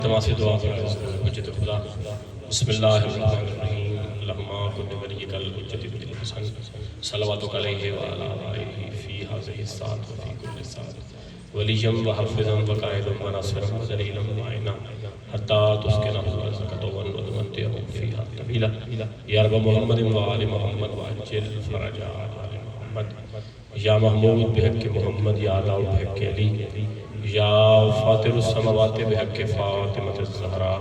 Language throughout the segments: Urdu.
تماسی دعا حجت خدا بسم اللہ الرحمن الرحیم لما کن ولیک الحجت بن الحسن صلواتک علیہ وعلا آلہ فی حاضر الساعت وفی کل ساعت ولیم وحفظا وقائدا وناصرا وذلیلا معینا حتی تسکنہ رزقک ونمتعہ فیہا طویلا یا رب محمد وآل محمد وعجل فرج آل محمد یا محمود بحق محمد یا داؤد بحق علی یا فاطر السماوات بحق فاطمة الزہرا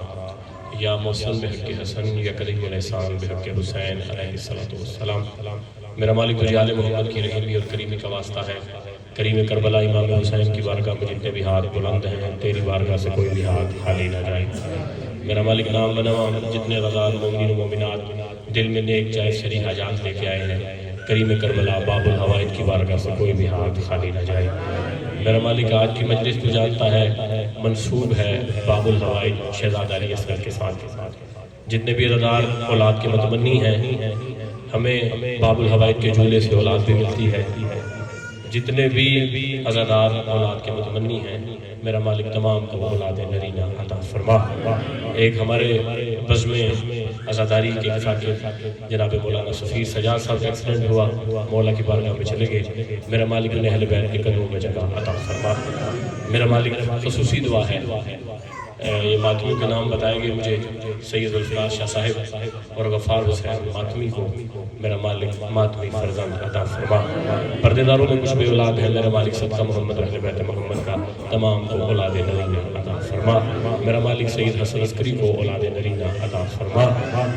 یا محسن بحق حسن یا کریم الاحسان بحق حسین علیہ السلام میرا مالک تجھے آل محمد کی رحیمی اور کریمی کا واسطہ ہے کریم کربلا امام حسین کی بارگاہ میں جتنے بھی ہاتھ بلند ہیں تیری بارگاہ سے کوئی بھی ہاتھ خالی نہ جائے میرا مالک نام بنوا جتنے غزال مومنین و مومنات دل میں نیک جائز شریح حاجات لے کے آئے ہیں کریم کربلا باب الحوائج کی بارگاہ سے کوئی بھی ہاتھ خالی نہ جائے میرا مالک آج کی مجلس تو جانتا ہے منسوب ہے باب الحوائج شہزادہ علی اصغر کے ساتھ جتنے بھی عزادار اولاد کے متمنی ہیں ہمیں باب الحوائج کے جھولے سے اولاد بھی ملتی ہے جتنے بھی عزادار اولاد کے متمنی ہیں میرا مالک تمام کو اولاد نرینہ عطا فرما ایک ہمارے بزم عزاداری کے فاکر جناب مولانا سفیر سجاد صاحب کا ایکسیڈنٹ ہوا مولا کی بارگاہ میں چلے گئے میرا مالک انہیں اہل بیت کے قدموں میں جگہ عطا فرما میرا مالک خصوصی دعا ہے یہ ماتمیوں کے نام بتائے گئے مجھے سید الفراز شاہ صاحب اور غفار حسین ماتمی کو میرا مالک ماتمی فرزند عطا فرما پردے داروں میں کچھ بے اولاد ہے میرا مالک صدقہ محمد و اہل بیت محمد کا تمام کو اولاد نرینہ عطا فرما میرا مالک سید حسن عسکری کو اولاد نرینہ عطا فرما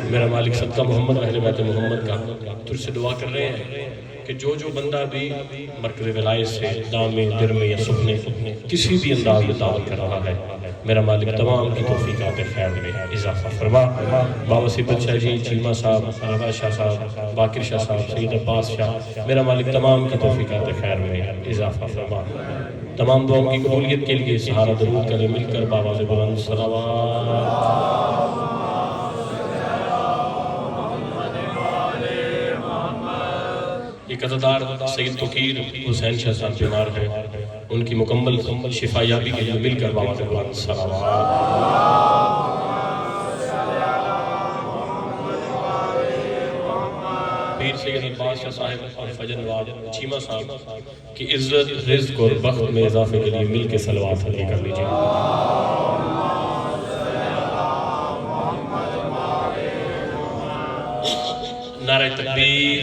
میرا مالک صدقہ محمد و اہل بیت محمد کا تجھ سے دعا کر رہے ہیں کہ جو بندہ بھی مرکز ولایت سے دامے درمے یا سپنے کسی بھی انداز میں دعوت کر رہا ہے میرا مالک تمام کی توفیقات خیر میں اضافہ فرما بابا سیبت شاہ جی چیمہ صاحب رضا شاہ صاحب باقر شاہ صاحب سید عباس شاہ میرا مالک تمام کی توفیقات خیر میں اضافہ فرما تمام دعاؤں کی قبولیت کے لیے سہارا درود کرے مل کر بابا سے بلند صلوات ایک عزادار سید فقیر حسین شاہ صاحب بیمار ہیں ان کی مکمل شفا یابی کے لیے مل کر بابا سے بلند صلوات پیر سید عباس شاہ صاحب اور فجر نواب چیمہ صاحب کی عزت رزق اور بخت میں اضافے کے لیے مل کے صلوات حضور کر لیجئے نعرہ تکبیر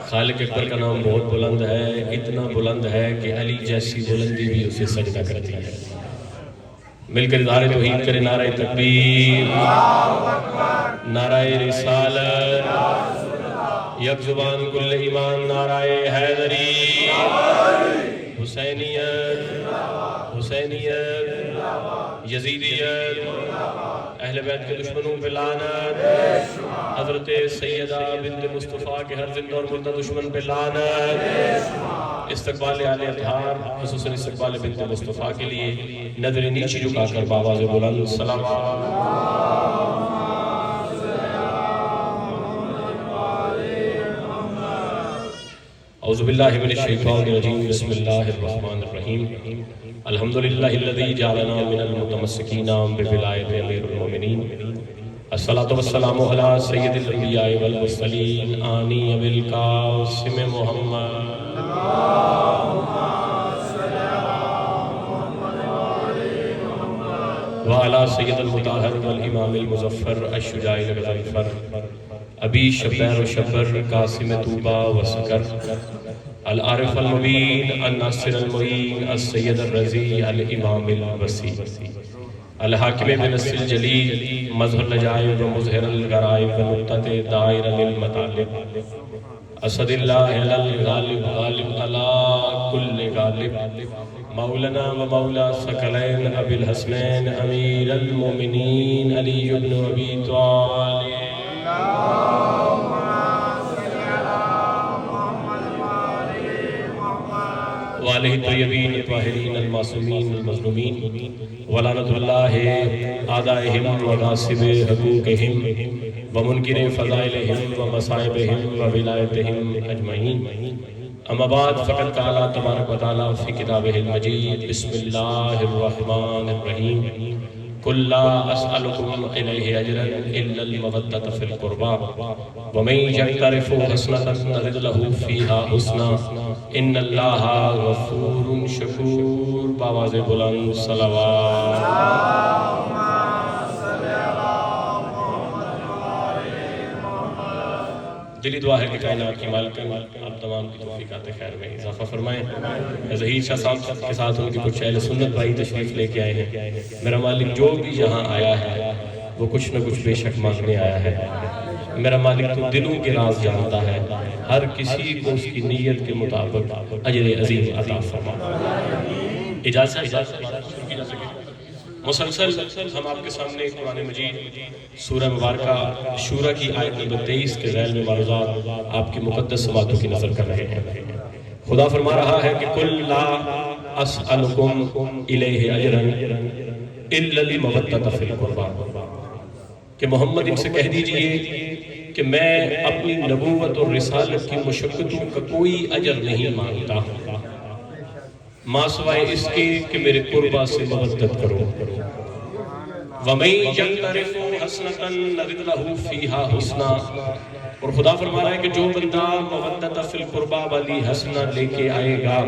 خالق اکبر کا نام بہت بلند ہے اتنا بلند ہے کہ علی جیسی بلندی بھی اسے سجدہ کرتی ہے مل کر اظہار توحید کرے نعرہ تکبیر نعرہ رسالت یک زبان کل ایمان نعرہ حیدری حسینیت یزیدیت اہل بیت کے دشمنوں پہ لعنت حضرت سیدہ بنت مصطفیٰ کے ہر زندہ اور مردہ دشمن پہ لعنت استقبال آل اطہار خصوصاً استقبال بنت مصطفیٰ کے لیے نظر نیچی جھکا کر بآواز بلند صلوات اعوذ باللہ من الشیطان الرجیم بسم اللہ الرحمن الرحیم الحمدللہ الذی جعلنا من المتمسکین بولایت امیر المومنین الصلاة والسلام علی سید الانبیاء والمرسلین آنی بالقاسم محمد وعلی سید المطہر والامام المظفر الشجاع الغضنفر ابی شبیر و شبر قاسم طوبہ و سکر العارف المبین الناصر المعین السید الرضی الامام الوسیع الحاکم بنص الجلیل مظہر العجائب و مظہر الغرائب و نقطۃ دائر للمطالب اسد اللہ الغالب غالب علی کل غالب مولانا و مولا ثقلین ابی الحسنین امیر المومنین علی بن ابی طالب وآلہ الطیبین الطاہرین المعصومین المظلومین ولعنت اللہ اعدائہم و غاصب حقوقہم و منکر فضائلہم و مصائبہم و ولایتہم اجمعین اما بعد فقد قال تبارک و تعالی فی کتابہ المجید بسم اللہ الرحمن الرحیم قل لا اسألکم الیہ اجرا الا المودۃ فی القربى ومن یقترف حسنۃ نزد لہ فیہا حسنا ان اللہ غفور شکور. بآواز بلند صلوات. دلی دعا ہے کہ کائنات کی مالکن آپ تمام کی توفیقات خیر میں اضافہ فرمائیں. ظہیر شاہ صاحب کے ساتھ ان کی کچھ اہل سنت بھائی تشریف لے کے آئے ہیں. میرا مالک جو بھی یہاں آیا ہے وہ کچھ نہ کچھ بے شک مانگنے آیا ہے. میرا مالک تو دلوں کے راز جانتا ہے. ہر کسی کو اس کی نیت کے مطابق اجر عظیم عطا فرما. اجازت شروع کی جا سکے. مسلسل ہم آپ کے سامنے قرآن مجید سورہ مبارکہ شورى کی آیت نمبر 23 کے ذیل میں معروضات آپ کی مقدس سماعتوں کی نظر کر رہے ہیں. خدا فرما رہا ہے کہ قل لا اسألکم الیہ اجرا الا المودۃ فی القربى، کہ محمد ان سے کہہ دیجئے کہ میں اپنی نبوت اور رسالت کی مشقتوں کا کوئی اجر نہیں مانگتا ماں سوائے اس کے کہ میرے قربہ سے مودت کرو. وَمَن يَقْتَرِفْ حَسْنَةً نَزِدْ لَهُ فِيهَا حُسْنًا، اور خدا فرما رہا ہے کہ جو بندہ مودت فی القربہ والی حسنہ لے کے آئے گا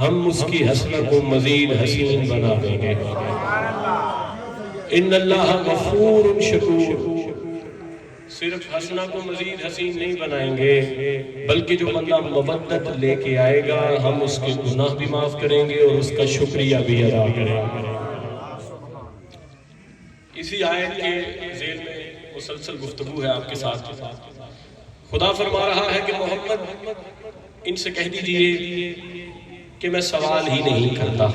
ہم اس کی حسنہ کو مزید حسین بنا دیں گے. ان اللہ غفور شکور. صرف حسنہ کو مزید حسین نہیں بنائیں گے بلکہ جو بندہ مودت لے کے آئے گا ہم اس کے گناہ بھی معاف کریں گے اور اس کا شکریہ بھی ادا کریں گے. اسی آیت کے ذیل میں مسلسل گفتگو ہے آپ کے ساتھ. خدا فرما رہا ہے کہ محمد ان سے کہہ دیجئے کہ میں سوال ہی نہیں کرتا.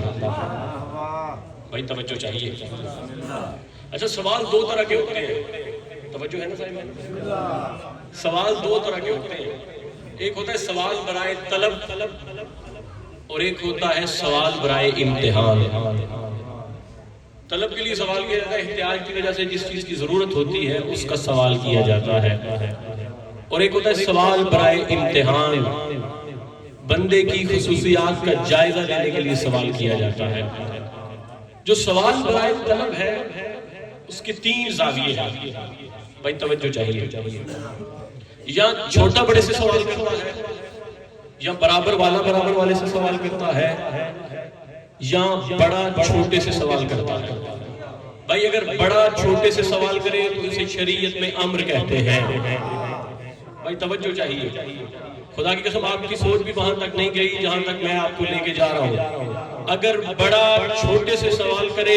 بھائی توجہ چاہیے. اچھا سوال دو طرح کے ہوتے ہیں. توجہ ہے نا صاحب؟ سوال دو طرح کے ہوتے ہیں. ایک ہوتا ہے سوال برائے طلب اور ایک ہوتا ہے سوال برائے امتحان. طلب کے لیے سوال کیا جاتا ہے احتیاج کی وجہ سے جس چیز کی ضرورت ہوتی ہے اس کا سوال کیا جاتا ہے. اور ایک ہوتا ہے سوال برائے امتحان، بندے کی خصوصیات کا جائزہ لینے کے لیے سوال کیا جاتا ہے. جو سوال برائے طلب ہے اس کے تین زاویے ہیں. بھائی توجہ چاہیے. یا چھوٹا بڑے سے سوال کرتا ہے، یا برابر والا برابر والے سے سوال کرتا ہے، یا بڑا چھوٹے سے سوال کرتا ہے. بھائی اگر بڑا چھوٹے سے سوال کرے تو اسے شریعت میں امر کہتے ہیں. بھائی توجہ چاہیے. خدا کی قسم آپ کی سوچ بھی وہاں تک نہیں گئی جہاں تک میں آپ کو لے کے جا رہا ہوں. اگر بڑا چھوٹے سے سوال کرے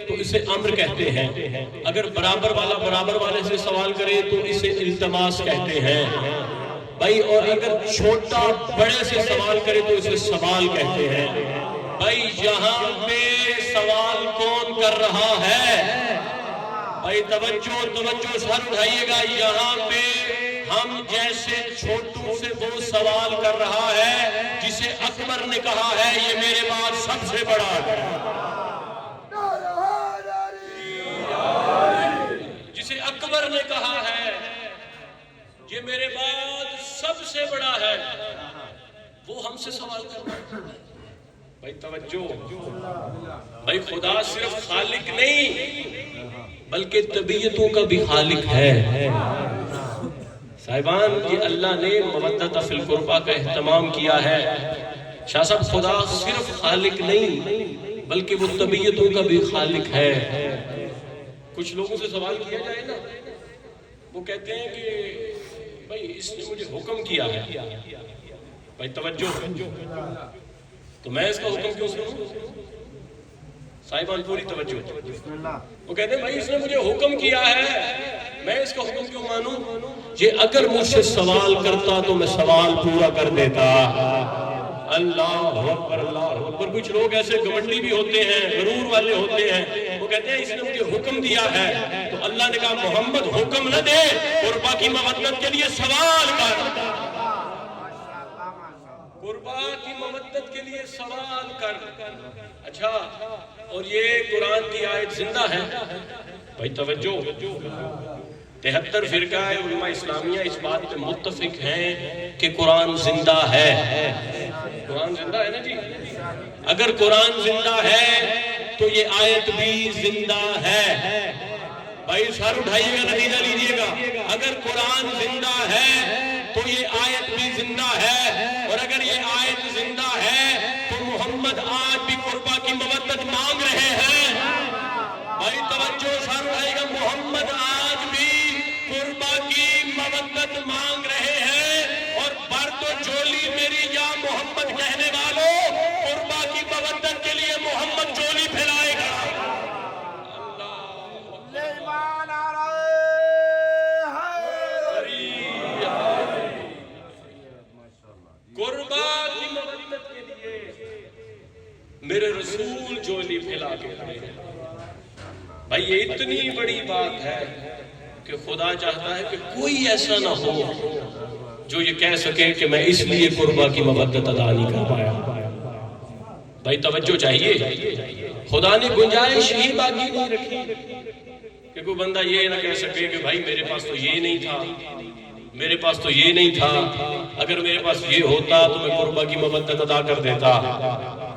تو اسے امر کہتے ہیں. اگر برابر والا برابر والے سے سوال کرے تو اسے التماس کہتے ہیں. بھائی اور اگر چھوٹا بڑے سے سوال کرے تو اسے سوال کہتے ہیں. بھائی یہاں پہ سوال کون کر رہا ہے؟ بھائی توجہ سر اٹھائیے گا. یہاں پہ ہم جیسے چھوٹوں سے وہ سوال کر رہا ہے جسے اکبر نے کہا ہے یہ میرے بعد سب سے بڑا ہے. جسے اکبر نے کہا ہے یہ میرے بعد سب سے بڑا ہے وہ ہم سے سوال کر رہا ہے. بھائی توجہ. بھائی خدا صرف خالق نہیں بلکہ طبیعتوں کا بھی خالق ہے. صاحبان یہ اللہ نے مودت فی القربہ کا اہتمام کیا ہے. شاہ صاحب خدا صرف خالق نہیں بلکہ وہ طبیعتوں کا بھی خالق ہے. کچھ لوگوں سے سوال کیا جائے نا وہ کہتے ہیں کہ بھائی اس نے مجھے حکم کیا ہے. بھائی توجہ. تو میں اس کا حکم کیوں سنوں؟ صاحبان پوری توجہ. وہ کہتے ہیں بھائی اس نے مجھے حکم کیا ہے میں اس کا حکم کیوں مانوں؟ یہ اگر مجھ سے سوال کرتا تو میں سوال پورا کر دیتا. اللہ اکبر اللہ اکبر. کچھ لوگ ایسے گھمنڈی بھی ہوتے ہیں غرور والے ہوتے ہیں وہ کہتے ہیں اس نے مجھے حکم دیا ہے تو اللہ نے کہا محمد حکم نہ دے قربہ کی مودت کے لیے سوال کر. قربہ کی مودت کے لیے سوال کر. اچھا اور یہ قرآن کی آیت زندہ ہے. بھائی توجہ. 73 فرقہ علماء اسلامیہ اس بات پہ متفق ہیں کہ قرآن زندہ ہے. قرآن زندہ ہے نا جی؟ اگر قرآن زندہ ہے تو یہ آیت بھی زندہ ہے. بھائی سر اٹھائیے گا، نتیجہ لیجئے گا. اگر قرآن زندہ ہے تو یہ آیت بھی زندہ ہے، اور اگر یہ آیت زندہ ہے تو محمد آج بھی قربا کی مودت مانگ رہے ہیں. بھائی توجہ، سر اٹھائیے گا. محمد آج بھی قربا کی مودت مانگ رہے ہیں، اور بر تو جولی میری یا محمد کہنے والوں، قربا کی مودت کے لیے محمد جولی پھیلائے گا. قربا کی مودت کے لیے میرے رسول جولی پھیلا کے کھڑے ہیں. بھائی یہ اتنی بڑی بات ہے کہ خدا چاہتا ہے کہ کوئی ایسا نہ ہو جو یہ کہہ سکے کہ میں اس لیے قربا کی مودت ادا نہیں کر پایا. بھائی توجہ چاہیے. خدا نے گنجائش ہی باقی نہیں رکھی کہ کوئی بندہ یہ نہ کہہ سکے کہ بھائی میرے پاس تو یہ نہیں تھا، میرے پاس تو یہ نہیں تھا، اگر میرے پاس یہ ہوتا تو میں قربا کی مودت ادا کر دیتا.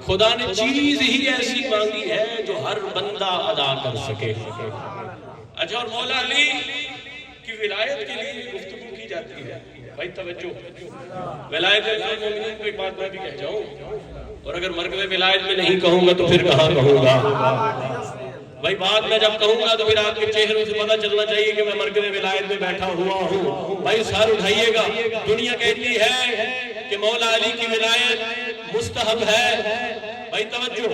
خدا نے چیز ہی ایسی مانگی ہے جو ہر بندہ ادا کر سکے. اچھا، اور مولا علی کی ولایت کے لیے گفتگو کی جاتی ہے. بھائی توجہ، ولایت المومنین کو ایک بات میں بھی کہہ جاؤں، اور اگر مرکز ولایت میں نہیں کہوں گا تو پھر کہاں کہوں گا؟ بھائی بات میں جب کہوں گا تو پھر آپ کے چہروں سے پتہ چلنا چاہیے کہ میں مرکز ولایت میں بیٹھا ہوا ہوں. بھائی سر اٹھائیے گا. دنیا کہتی ہے کہ مولا علی کی ولایت مستحب ہے. بھائی توجہ،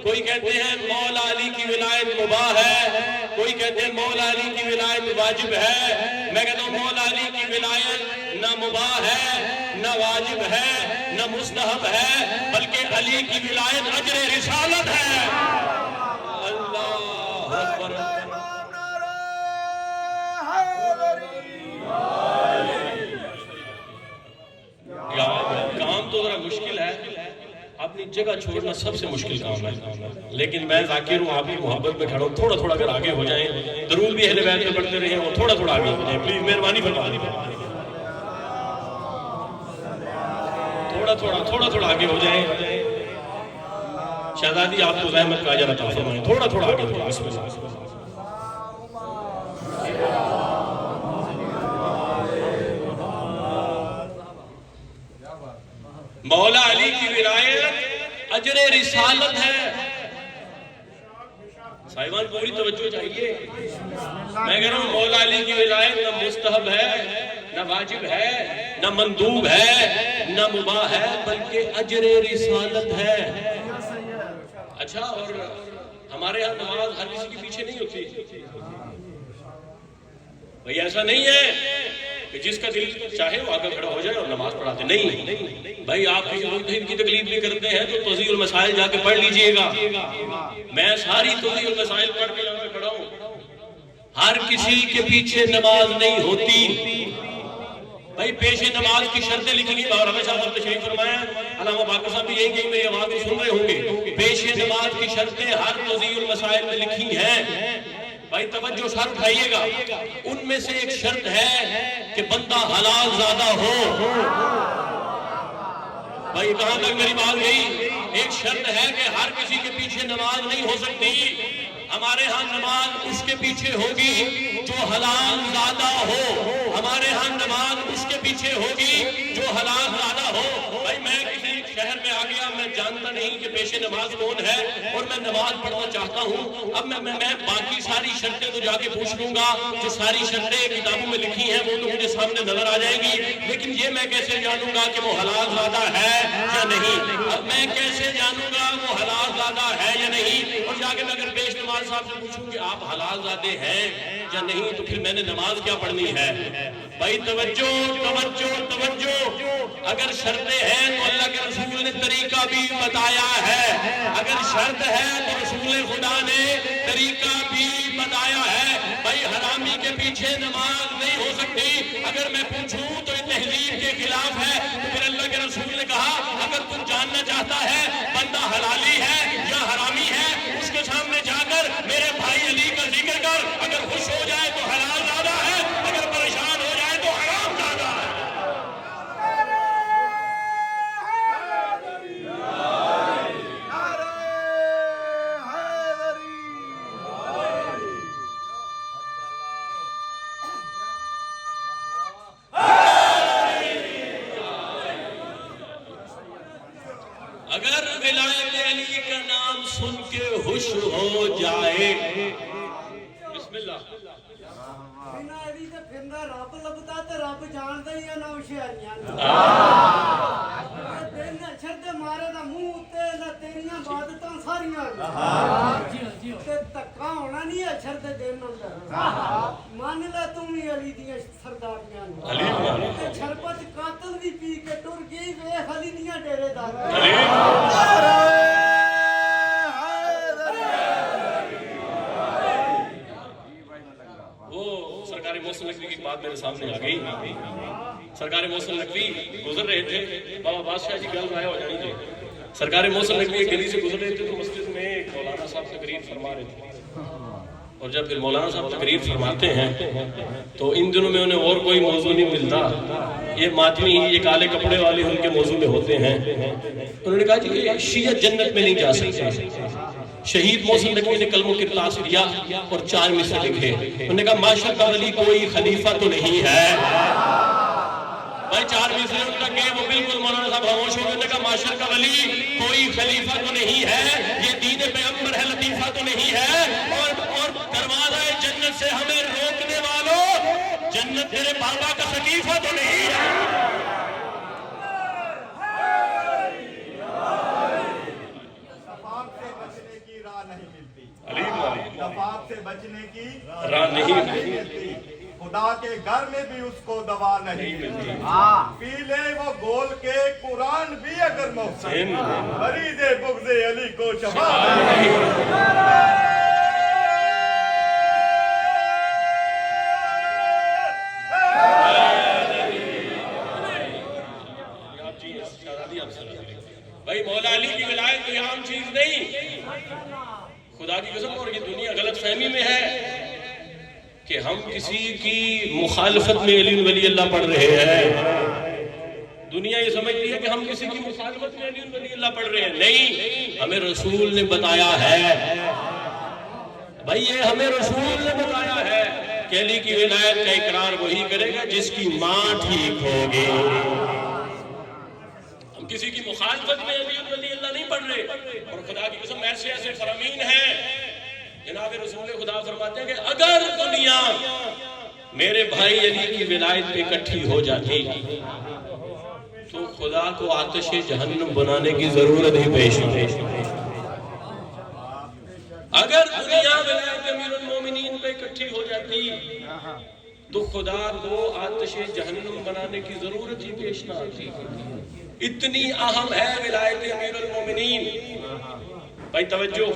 کوئی کہتے ہیں مولا علی کی ولایت مباح ہے، کوئی کہتے ہیں مولا علی کی ولایت واجب ہے. میں کہتا ہوں مولا علی کی ولایت نہ مباح ہے، نہ واجب ہے، نہ مستحب ہے، بلکہ علی کی ولایت اجر رسالت ہے. اللہ اکبر. کام تو ذرا مشکل ہے، اپنی جگہ چھوڑنا سب سے مشکل کام ہے، لیکن میں ذاکر ہوں، آپ کی محبت میں کھڑا ہوں. تھوڑا تھوڑا اگر آگے ہو جائیں، درود بھی اہل بیت میں پڑھتے رہے، وہ تھوڑا تھوڑا آگے ہو جائیں پلیز، مہربانی فرمائیں. تھوڑا تھوڑا آگے ہو جائیں. شہزادی آپ کو زحمت کا اجر عطا فرمائیں. تھوڑا تھوڑا آگے ہو جائیں. بسم اللہ. مولا علی کی ولایت اجر رسالت ہے. صاحبان پوری توجہ چاہیے. میں کہہ رہا ہوں مولا علی کی ولایت نہ مستحب ہے، نہ واجب ہے، نہ مندوب ہے، نہ مباح ہے، بلکہ اجر رسالت ہے. اچھا، اور ہمارے ہاں نماز ہر کسی کے پیچھے نہیں ہوتی. بھئی ایسا نہیں ہے کہ جس کا دل چاہے وہ آگے کھڑا ہو جائے اور نماز پڑھاتے. نہیں بھائی، آپ کسی مجتہد کی تکلیف بھی کرتے ہیں تو توضیح المسائل جا کے پڑھ لیجئے گا. میں ساری توضیح المسائل پڑھ کے یہاں کھڑا ہوں. ہر کسی کے پیچھے نماز نہیں ہوتی. بھائی پیش نماز کی شرطیں لکھی گئی، اور ہمیشہ صاحب تشریف فرمایا، علامہ باقر صاحب بھی یہی کہیں میری آواز سن رہے ہوں گے. پیش نماز کی شرطیں ہر توضیح المسائل میں لکھی ہیں. بھائی توجہ، سر اٹھائیے گا. ان میں سے ایک شرط ہے کہ بندہ حلال زادہ ہو. بھائی کہاں تک میری بات گئی؟ ایک شرط ہے کہ ہر کسی کے پیچھے نماز نہیں ہو سکتی. ہمارے ہاں نماز اس کے پیچھے ہوگی جو حلال زادہ ہو. ہمارے ہاں نماز اس کے پیچھے ہوگی جو حلال زادہ ہو. بھائی میں کسی شہر میں آ گیا، میں جانتا نہیں کہ پیش نماز کون ہے، اور میں نماز پڑھنا چاہتا ہوں. اب میں باقی ساری شرطیں تو جا کے پوچھ لوں گا. جو ساری شرطیں کتابوں میں لکھی ہیں وہ تو مجھے سامنے نظر آ جائیں گی، لیکن یہ میں کیسے جانوں گا کہ وہ حلال زادہ ہے یا نہیں؟ اب میں کیسے جانوں گا وہ حلال زادہ ہے یا نہیں؟ اور جا کے میں اگر پیش نماز صاحب سے پوچھوں کہ آپ حلال زادے ہیں یا نہیں تو پھر میں نے نماز کیا پڑھنی ہے؟ بھائی توجہ توجہ توجہ. اگر شرطیں ہیں تو اللہ کے رسول نے طریقہ بھی بتایا ہے. اگر شرط ہے تو رسول خدا نے طریقہ بھی بتایا ہے. بھائی حرامی کے پیچھے نماز نہیں ہو سکتی. اگر میں پوچھوں تو یہ تہذیب کے خلاف ہے، تو پھر اللہ کے رسول نے کہا اگر تم جاننا چاہتا ہے بندہ حلالی ہے یا حرامی ہے، اس کے سامنے جا کر میرے بھائی علی کا ذکر کر. اگر خوش ہو جائے تو حلال زادہ ہے، بسم اللہ بنا ایوی تے پھردا رب لبدا تے رب جاندا ہی نہ ہوشیاریاں دن اچھر دے مارے دا منہ تے نہ تیریاں عبادتاں ساریاں تے تکا ہونا نہیں اچھر دے دن اندر مان لے تم ہی علی دیاں سرداریاں تے چھرپت قاتل بھی پی کے ٹر گئی ویکھ علی دیاں ڈیرے دار سرکار محسن نقوی کی بات میرے سامنے آ گئی. سرکار محسن نقوی گزر رہے تھے, بابا بادشاہ جی گل رائے ہو جانی تھے. سرکار محسن نقوی ایک گلی سے گزر رہے تھے تو مسجد میں ایک مولانا صاحب تقریر فرما رہے تھے, اور جب پھر مولانا صاحب تقریر فرماتے ہیں تو ان دنوں میں انہیں اور کوئی موضوع نہیں ملتا, یہ ماتمی ہی یہ کالے کپڑے والے ان کے موضوع میں ہوتے ہیں. انہوں نے کہا جی کہ شیعہ جنت میں نہیں جا سکتے. شہید محسن نقوی نے کلموں کی تلاش کیا اور 4 مصرع لکھے. انہوں نے کہا ماشاءاللہ ولی کوئی خلیفہ تو نہیں ہے. بھائی 4 مصرع ان کا کہ وہ بالکل مولانا صاحب خاموش ہو گئے. انہوں نے کہا ماشاءاللہ ولی کوئی خلیفہ تو نہیں ہے, یہ دین پیغمبر ہے, لطیفہ تو نہیں ہے, اور دروازہ جنت سے ہمیں روکنے والوں جنت تیرے بابا کا شکیفہ تو نہیں ہے. نفاق سے بچنے کی راہ نہیں ملتی, خدا کے گھر میں بھی اس کو دوا نہیں ملتی. پی لے وہ گول کے قرآن بھی اگر محسن, مریض بغض علی کو شفا نہیں. بھائی مولا علی کی ولایت کوئی عام چیز نہیں, خدا کی قسم. اور یہ دنیا غلط فہمی میں ہے کہ ہم کسی کی مخالفت میں علی ولی اللہ پڑھ رہے ہیں. دنیا یہ سمجھتی ہے کہ ہم کسی کی مخالفت میں علی ولی اللہ پڑھ رہے ہیں. نہیں, ہمیں رسول نے بتایا ہے, بھائی یہ ہمیں رسول نے بتایا ہے کہ علی کی ولایت کا اقرار وہی کرے گا جس کی ماں ٹھیک ہوگی. کسی کی مخالفت میں علی ولی اللہ نہیں پڑھ رہے. اور خدا کی قسم ایسے ایسے فرامین ہیں, جناب رسول خدا فرماتے ہیں کہ اگر دنیا میرے بھائی علی کی ولایت پہ اکٹھی ہو جاتی تو خدا کو آتش جہنم بنانے کی ضرورت ہی پیش نہیں. اگر دنیا ولایت امیر المومنین پہ اکٹھی ہو جاتی تو خدا کو آتش جہنم بنانے کی ضرورت ہی پیش نہ آتی. اتنی اہم ہے ولایت امیر المومنین. بھائی توجہ,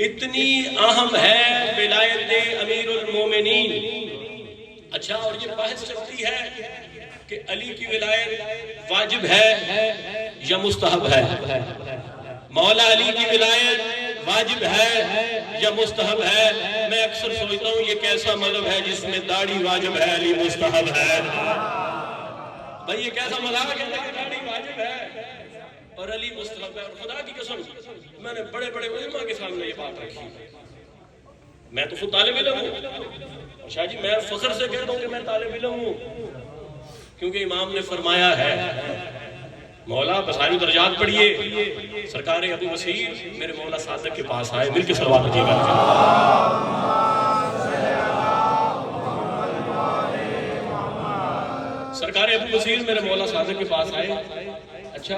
اتنی اہم ہے ولایت امیر المومنین. اچھا, اور یہ بحث چلتی ہے کہ علی کی ولایت واجب ہے یا مستحب ہے. مولا علی کی ولایت واجب ہے یا مستحب ہے. میں اکثر سوچتا ہوں یہ کیسا مذہب ہے جس میں داڑھی واجب ہے علی مستحب ہے. بھئی یہ کیسا مذہب ہے کہ داڑھی واجب ہے اور علی مستحب ہے. اور خدا کی قسم میں نے بڑے بڑے علماء کے سامنے یہ بات رکھی. میں تو خود طالب علم ہوں, اور شاہ جی میں فخر سے کہتا ہوں کہ میں طالب علم ہوں, کیونکہ امام نے فرمایا ہے. مولا بساری درجات پڑھیے. سرکار ابو بصیر میرے مولا صادق کے پاس آئے, مل کے صلوات پڑھیے گا. سرکار ابو بصیر میرے مولا صادق کے پاس آئے. اچھا,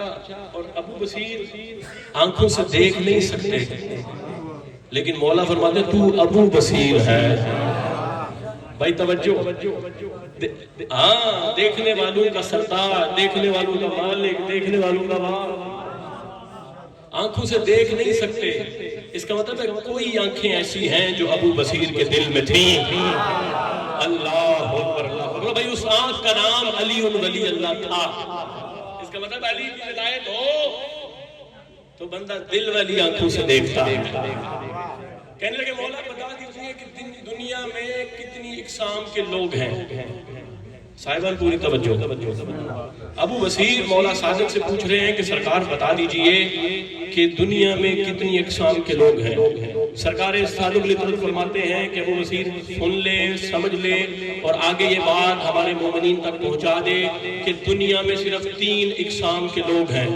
اور ابو بصیر آنکھوں سے دیکھ نہیں سکتے, لیکن مولا فرماتے تو ابو بصیر ہے. بھائی توجہ, ہاں, دیکھنے والوں کا سردار, دیکھنے والوں کا مالک, دیکھنے والوں کا باپ. آنکھوں سے دیکھ نہیں سکتے, اس کا مطلب ہے کوئی آنکھیں ایسی ہیں جو ابو بصیر کے دل میں تھیں. اللہ اکبر, اللہ اکبر. بھائی اس آنکھ کا نام علی ولی اللہ تھا. اس کا مطلب علی کی ولایت ہو تو بندہ دل والی آنکھوں سے دیکھتا. کہنے لگے مولا بتا دیجئے کہ دنیا میں کتنی اقسام کے لوگ ہیں. صاحبان پوری توجہ. ابو بصیر مولا صادق سے پوچھ رہے ہیں کہ سرکار بتا دیجئے کہ دنیا میں کتنی اقسام کے لوگ ہیں. سرکار صادق لطف فرماتے ہیں کہ ابو بصیر سن لے, سمجھ لے, اور آگے یہ بات ہمارے مومنین تک پہنچا دے کہ دنیا میں صرف 3 اقسام کے لوگ ہیں.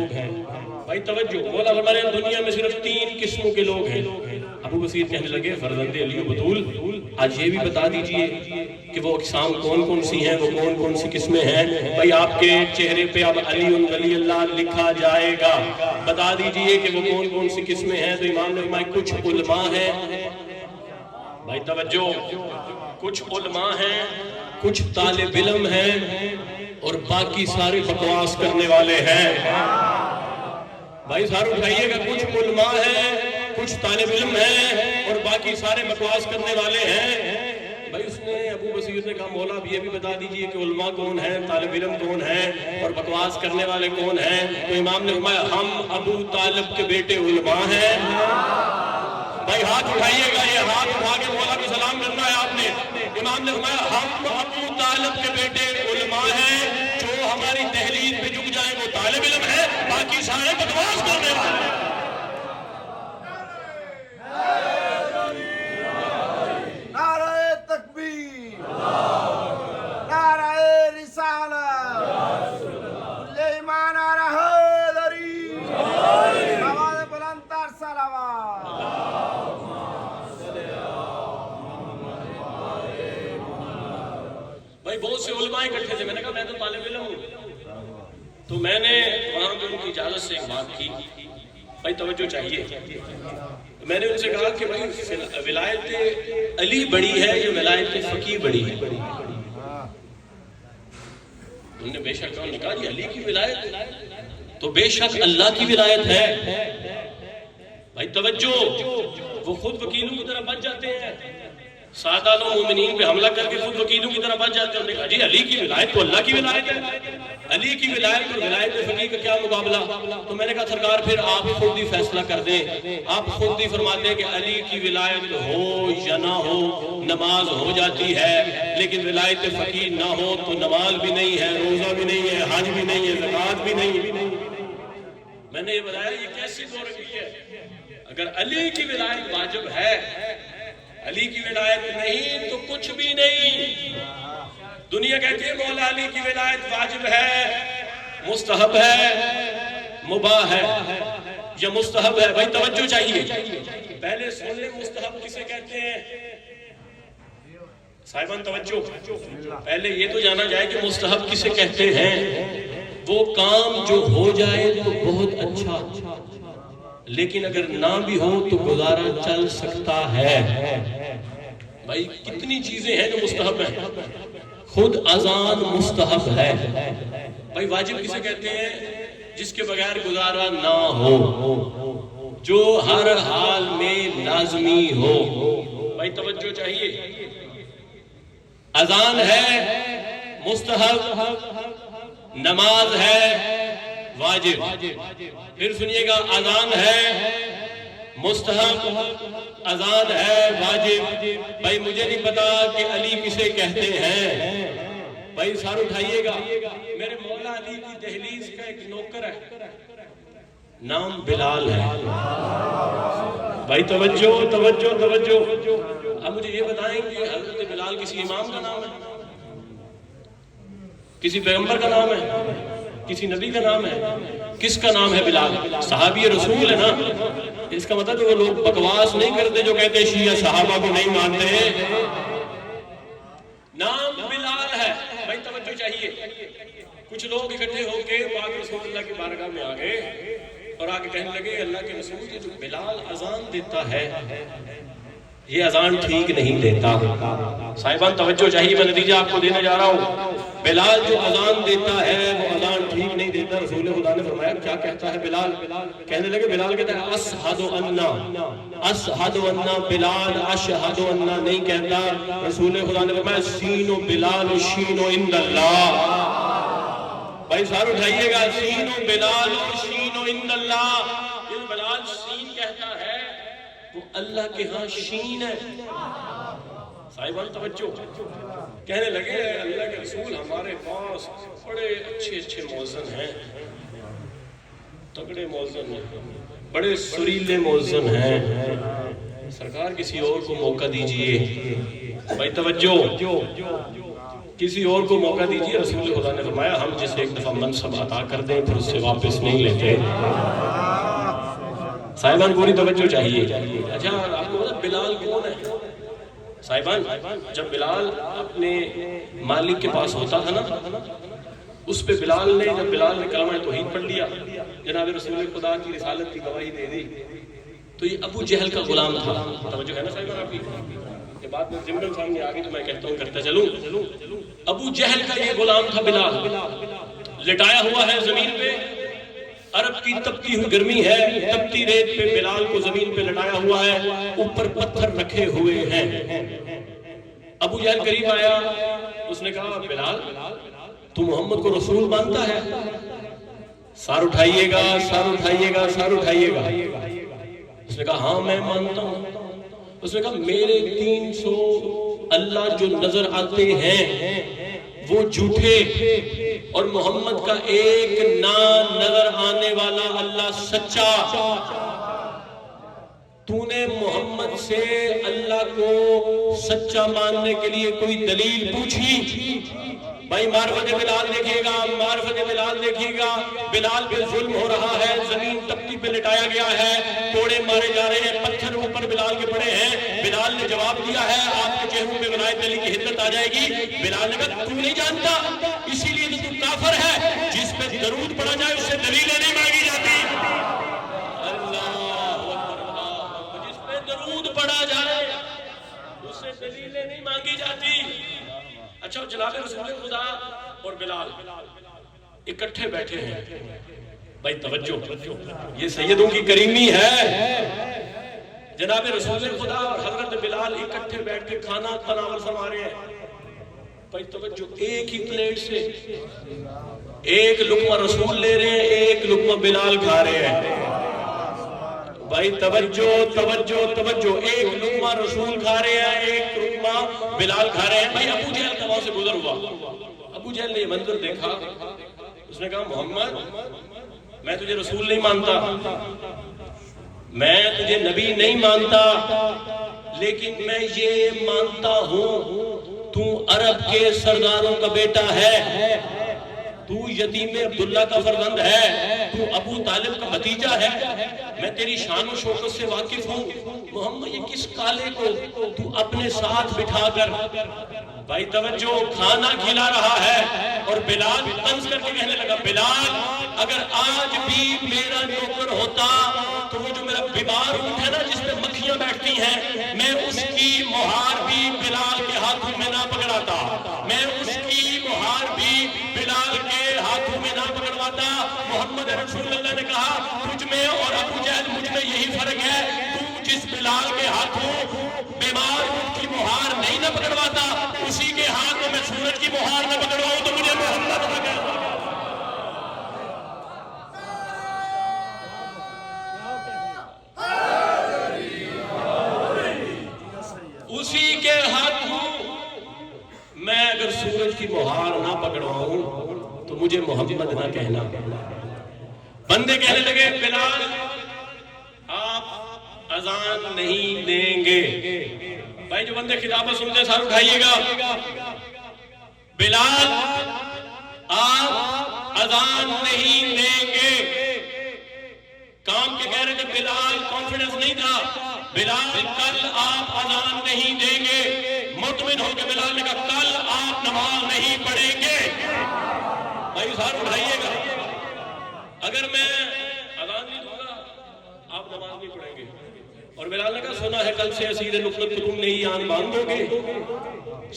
بھائی توجہ, مولا فرماتے ہیں دنیا میں صرف 3 قسموں کے لوگ ہیں. ابو بصیر کہنے لگے فرزند علی و بطول آج یہ بھی بتا دیجئے کہ وہ اقسام کون کون سی ہیں، وہ کون کون سی قسمیں ہیں۔ بھائی آپ کے چہرے پہ اب علی ولی اللہ لکھا جائے گا، بتا دیجئے کہ وہ کون کون سی قسمیں ہیں۔ تو امام نے فرمایا کچھ علماء ہیں، بھائی توجہ، کچھ علماء ہیں، کچھ طالب علم ہیں، اور باقی سارے بکواس کرنے والے ہیں۔ بھائی سارے اٹھائیے گا، کچھ علماء ہیں، کچھ طالب علم ہیں، اور باقی سارے بکواس کرنے والے ہیں۔ بھائی اس نے ابو بصیر نے کہا مولا اب یہ بھی بتا دیجئے کہ علماء کون ہیں، طالب علم کون ہیں، اور بکواس کرنے والے کون ہیں۔ تو امام نے فرمایا ہم ابو طالب کے بیٹے علماء ہیں۔ بھائی ہاتھ اٹھائیے گا، یہ ہاتھ اٹھا کے مولا کو سلام کرنا ہے آپ نے۔ امام نے فرمایا ہم ابو طالب کے بیٹے علماء ہیں، جو ہماری تحریر پہ جھک جائیں وہ طالب علم ہے، باقی سارے بکواس کرنے والے ہیں۔ نعرہ تکبیر، نعرہ رسالت، کل ایمان نعرہ حیدری، آواز بلند تر صلوات۔ بھائی بہت سے علماء اکٹھے تھے، میں نے کہا میں تو طالب علم ہوں، تو میں نے وہاں پہ ان کی اجازت سے ایک بات کی، بھائی توجہ چاہیے، میں نے ان سے کہا کہ بھائی ولایت علی بڑی ہے یا ولایت فقیہ بڑی ہے؟ انہوں نے بے شک کہا جی علی کی ولایت تو بے شک اللہ کی ولایت ہے۔ بھائی توجہ، وہ خود وکیلوں کی طرح بچ جاتے ہیں، سادات مومنین پہ حملہ کر کے خود وکیلوں کی طرح بچ جاتے ہیں۔ انہوں نے کہا جی علی کی ولایت تو اللہ کی ولایت ہے، علی کی ولایت اور ولایت فقیہ کا کیا مقابلہ؟ تو میں نے کہا سرکار پھر آپ خود ہی فیصلہ کر دیں، آپ خود ہی فرما دیں کہ علی کی ولایت ہو یا نہ ہو نماز ہو جاتی ہے، لیکن ولایت فقیہ نہ ہو تو نماز بھی نہیں ہے، روزہ بھی نہیں ہے، حج بھی نہیں ہے، زکوٰۃ بھی نہیں ہے۔ میں نے یہ بتایا یہ کیسی دو روی ہے؟ اگر علی کی ولایت واجب ہے، علی کی ولایت نہیں تو کچھ بھی نہیں۔ دنیا کہتی ہے مولا علی کی ولایت واجب ہے، مستحب ہے، مباح ہے یا مستحب ہے۔ بھائی توجہ چاہیے، پہلے سن لیں مستحب کسے کہتے ہیں۔ صاحبان توجہ، پہلے یہ تو جانا جائے کہ مستحب کسے کہتے ہیں۔ وہ کام جو ہو جائے تو بہت اچھا، لیکن اگر نہ بھی ہو تو گزارا چل سکتا ہے۔ بھائی کتنی چیزیں ہیں جو مستحب ہیں، خود اذان مستحب ہے۔ بھائی واجب کسے کہتے ہیں؟ جس کے بغیر گزارا نہ ہو، جو ہر حال میں لازمی ہو۔ بھائی توجہ چاہیے، اذان ہے مستحب، نماز ہے واجب۔ پھر سنیے گا، اذان ہے مستحب، اذان ہے واجب۔ بھائی مجھے نہیں پتا کہ علی کسے کہتے ہیں۔ بھائی سار اٹھائیے گا، میرے مولا علی کی دہلیز کا ایک نوکر ہے، نام بلال ہے۔ بھائی توجہ توجہ توجہ، اب مجھے یہ بتائیں کہ حضرت بلال کسی امام کا نام ہے، کسی پیغمبر کا نام ہے، کسی نبی کا نام ہے؟ کس کا نام ہے بلال؟ صحابی رسول ہے نا۔ اس کا مطلب وہ لوگ بکواس نہیں کرتے جو کہتے ہیں شیعہ صحابہ کو نہیں مانتے۔ نام بلال ہے۔ بھائی توجہ چاہیے، کچھ لوگ اکٹھے ہو کے پاک رسول اللہ کی بارگاہ میں آ گئے اور آ کے کہنے لگے اللہ کے رسول یہ جو بلال اذان دیتا ہے یہ اذان ٹھیک نہیں دیتا۔ صاحبان توجہ چاہیے، میں نتیجہ آپ کو دینے جا رہا ہوں۔ بلال جو اذان دیتا ہے وہ اذان ٹھیک نہیں دیتا۔ رسول خدا نے فرمایا کیا کہتا ہے بلال؟ کہنے لگے، بلال کہتا ہے اشہد ان بلال اشہد ان نہیں کہتا۔ رسول خدا نے فرمایا سین و بلال و شین و عند اللہ۔ بھائی سار اٹھائیے گا، سین و بلال و شین و عند اللہ۔ یہ بلال سین کہتا ہے وہ اللہ کے ہاں شین ہے۔ صاحبان توجہ، کہنے لگے اللہ کے رسول ہمارے پاس بڑے اچھے اچھے مؤذن ہیں، تگڑے مؤذن ہیں، بڑے سریلے مؤذن ہیں، سرکار کسی اور کو موقع دیجئے۔ بھائی توجہ، کسی اور کو موقع دیجئے۔ رسول خدا نے فرمایا ہم جسے ایک دفعہ منصب عطا کر دیں پھر اس سے واپس نہیں لیتے۔ صاحبان پوری توجہ چاہیے. اچھا آپ کو پتا بلال کون ہے صاحبان؟ جب بلال اپنے مالک کے پاس ہوتا تھا نا، اس پہ جب بلال نے کلمہ توحید پڑھ لیا، جناب رسول خدا کی رسالت کی گواہی دے دی، تو یہ ابو جہل کا غلام تھا. توجہ ہے نا صاحبان آپ کی؟ یہ بات میں ضمن سامنے آ گئی تو میں کہتا ہوں کرتا چلوں. ابو جہل کا یہ غلام تھا بلال، لٹایا ہوا ہے زمین پہ، عرب کی تپتی ہوئی گرمی ہے، تپتی ریت پہ بلال کو زمین پہ لٹایا ہوا ہے، اوپر پتھر رکھے ہوئے ہیں. ابو جہل قریب آیا، اس نے کہا بلال تو محمد کو رسول مانتا ہے؟ سار اٹھائیے گا، سار اٹھائیے گا، سار اٹھائیے گا. اس نے کہا ہاں میں مانتا ہوں. اس نے کہا میرے 300 اللہ جو نظر آتے ہیں وہ جھوٹے، اور محمد کا ایک نظر آنے والا اللہ سچا. تو نے محمد سے اللہ کو سچا ماننے کے لیے کوئی دلیل پوچھی؟ بھائی معرفت بلال دیکھیے گا، معرفت بلال دیکھیے گا. بلال پہ ظلم ہو رہا ہے، زمین تپتی پہ لٹایا گیا ہے، کوڑے مارے جا رہے ہیں، پتھر اوپر بلال کے پڑے ہیں. بلال نے جواب دیا ہے آپ کے چہروں پہ ولایت علی کی حدت آ جائے گی. بلال نے کہا تو نہیں جانتا، اسی لیے تو تو کافر ہے. جس پہ درود پڑھا جائے اس سے دلیلیں نہیں مانگی جاتی. اللہ اکبر. جس پہ درود پڑھا جائے اس سے دلیلیں نہیں مانگی جاتی. اچھا جناب رسول خدا اور بلال اکٹھے بیٹھے ہیں. بھائی توجہ، یہ سیدوں کی کریمی ہے. جناب رسول خدا اور حضرت بلال اکٹھے بیٹھ کے کھانا تناول فرما رہے ہیں. بھائی توجہ، ایک ہی پلیٹ سے ایک لقمہ رسول لے رہے ہیں، ایک لقمہ بلال کھا رہے ہیں. بھائی توجہ توجہ توجہ، ایک لقمہ رسول کھا رہے ہیں، ایک لقمہ بلال کھا رہے ہیں. بھائی ابو جہل کا وہاں سے گزر ہوا. ابو جہل نے یہ منظر دیکھا، اس نے کہا محمد میں تجھے رسول نہیں مانتا، میں تجھے نبی نہیں مانتا، لیکن میں یہ مانتا ہوں تو عرب کے سرداروں کا بیٹا ہے، تو یتیم عبداللہ کا فرزند ہے، تو ابو طالب کا بھتیجا ہے. میں تیری شان و شوکت سے واقف ہوں. محمد یہ کس کالے کو تو اپنے ساتھ بٹھا کر، بھائی توجہ، کھانا کھلا رہا ہے. اور بلال طنز کر کے کہنے لگا بلال اگر آج بھی میرا نوکر ہوتا تو وہ جو میرا بیمار اونٹ ہے نا جس پہ مکھیاں بیٹھتی ہیں، میں اس کی مہار بھی بلال کے ہاتھوں میں نہ پکڑاتا، میں اس کی مہار بھی بلال کے ہاتھوں میں نہ پکڑواتا. محمد رسول اللہ نے کہا تجھ میں اور ابو جہل مجھ میں یہی فرق ہے، تو جس بلال کے ہاتھوں بیمار اونٹ کی مہار نہیں نہ پکڑواتا، اسی کے ہاتھوں میں سورج کی مہار نہ پکڑواؤں تو مجھے محمد نہ کہتا. اسی کے ہاتھوں میں اگر سورج کی مہار نہ پکڑواؤں تو مجھے محمد نہ کہنا. بندے کہنے لگے بلال آپ اذان نہیں دیں گے. بھائی جو بندے خطابت سنتے سار اٹھائیے گا. بلال آپ اذان نہیں دیں گے. کام کے کہہ رہے تھے، بلال کانفیڈنس نہیں تھا. بلال کل آپ اذان نہیں دیں گے. مطمئن ہو کے بلال نے کہا کل آپ نماز نہیں پڑھیں گے. بھائی سار اٹھائیے گا. اگر میں اذان نہیں دوں گا آپ نماز نہیں پڑھیں گے. اور بلال نے کہا سنا ہے کل سے اسیر لقمت کو تم نئی آن باندھو گے،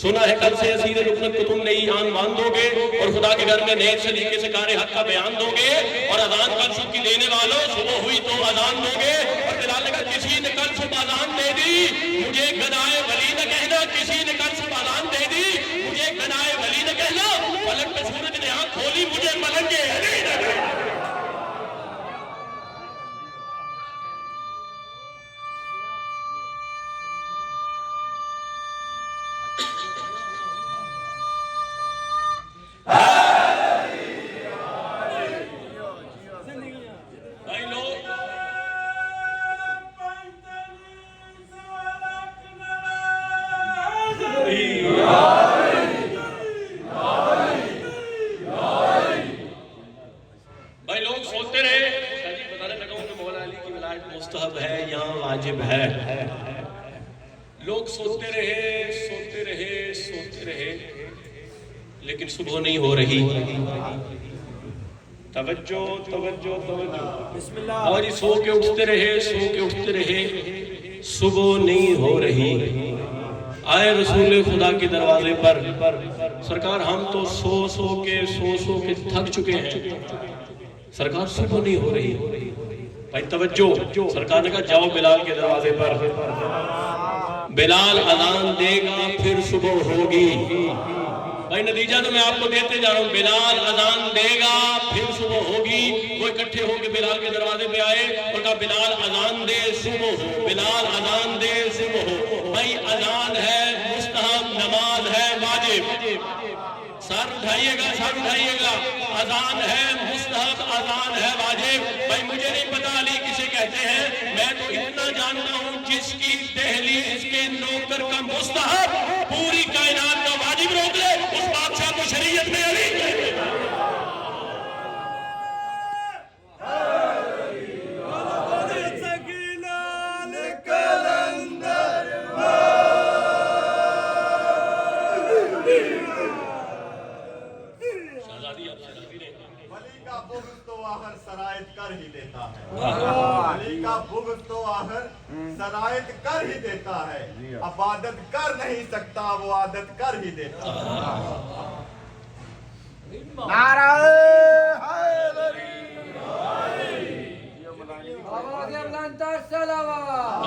سنا ہے کل سے اسیر لقمت کو تم نئی آن باندھو گے، اور خدا کے گھر میں نیک سلیقے سے کار حق کا بیان دو گے، اور اذان کل صبح کی دینے والوں صبح ہوئی تو اذان دو گے. اور بلال نے کہا کسی نے کل صبح اذان دے دی مجھے گدائے ولی نہ کہنا، کسی نے کل صبح اذان دے دی مجھے گدائے ولی نہ کہنا. فلک پہ سورج نے آنکھ کھولی مجھے ملنگ علی نہ کہنا. لوگ سوتے رہے لیکن صبح نہیں ہو رہی. توجہ بسم اللہ. اور یہ سو کے اٹھتے رہے صبح نہیں ہو رہی. آئے رسول خدا کے دروازے پر, سرکار ہم تو سو کے تھک چکے ہیں, سرکار صبح نہیں ہو رہی. بھائی توجہ, سرکار نے کہا جاؤ بلال کے دروازے پر, بلال اذان دے گا پھر صبح ہوگی. بھائی نتیجہ تو میں آپ کو دیتے جا رہا ہوں, بلال اذان دے گا پھر صبح ہوگی. وہ اکٹھے ہو کے بلال کے دروازے پہ آئے اور کہا بلال اذان دے صبح ہو, بلال اذان دے صبح ہو. بھائی اذان ہے مستحب, نماز ہے واجب. سر اٹھائیے گا, اذان ہے مستحب, اذان ہے واجب. بھائی مجھے نہیں پتا علی کسے کہتے ہیں, میں تو اتنا جانتا ہوں جس کی دہلیز کے نوکر کا مستحب پوری کائنات کا واجب روک لے, اس بادشاہ کو شریعت میں علی کہتے ہیں. ولی کا بغض تو آخر سرایت کر ہی دیتا ہے, ولی کا بغض تو آخر سرایت کر ہی دیتا ہے. عبادت کر نہیں سکتا, وہ عادت کر ہی دیتا ہے. نعرہ حیدری, آواز بلندتر صلوات.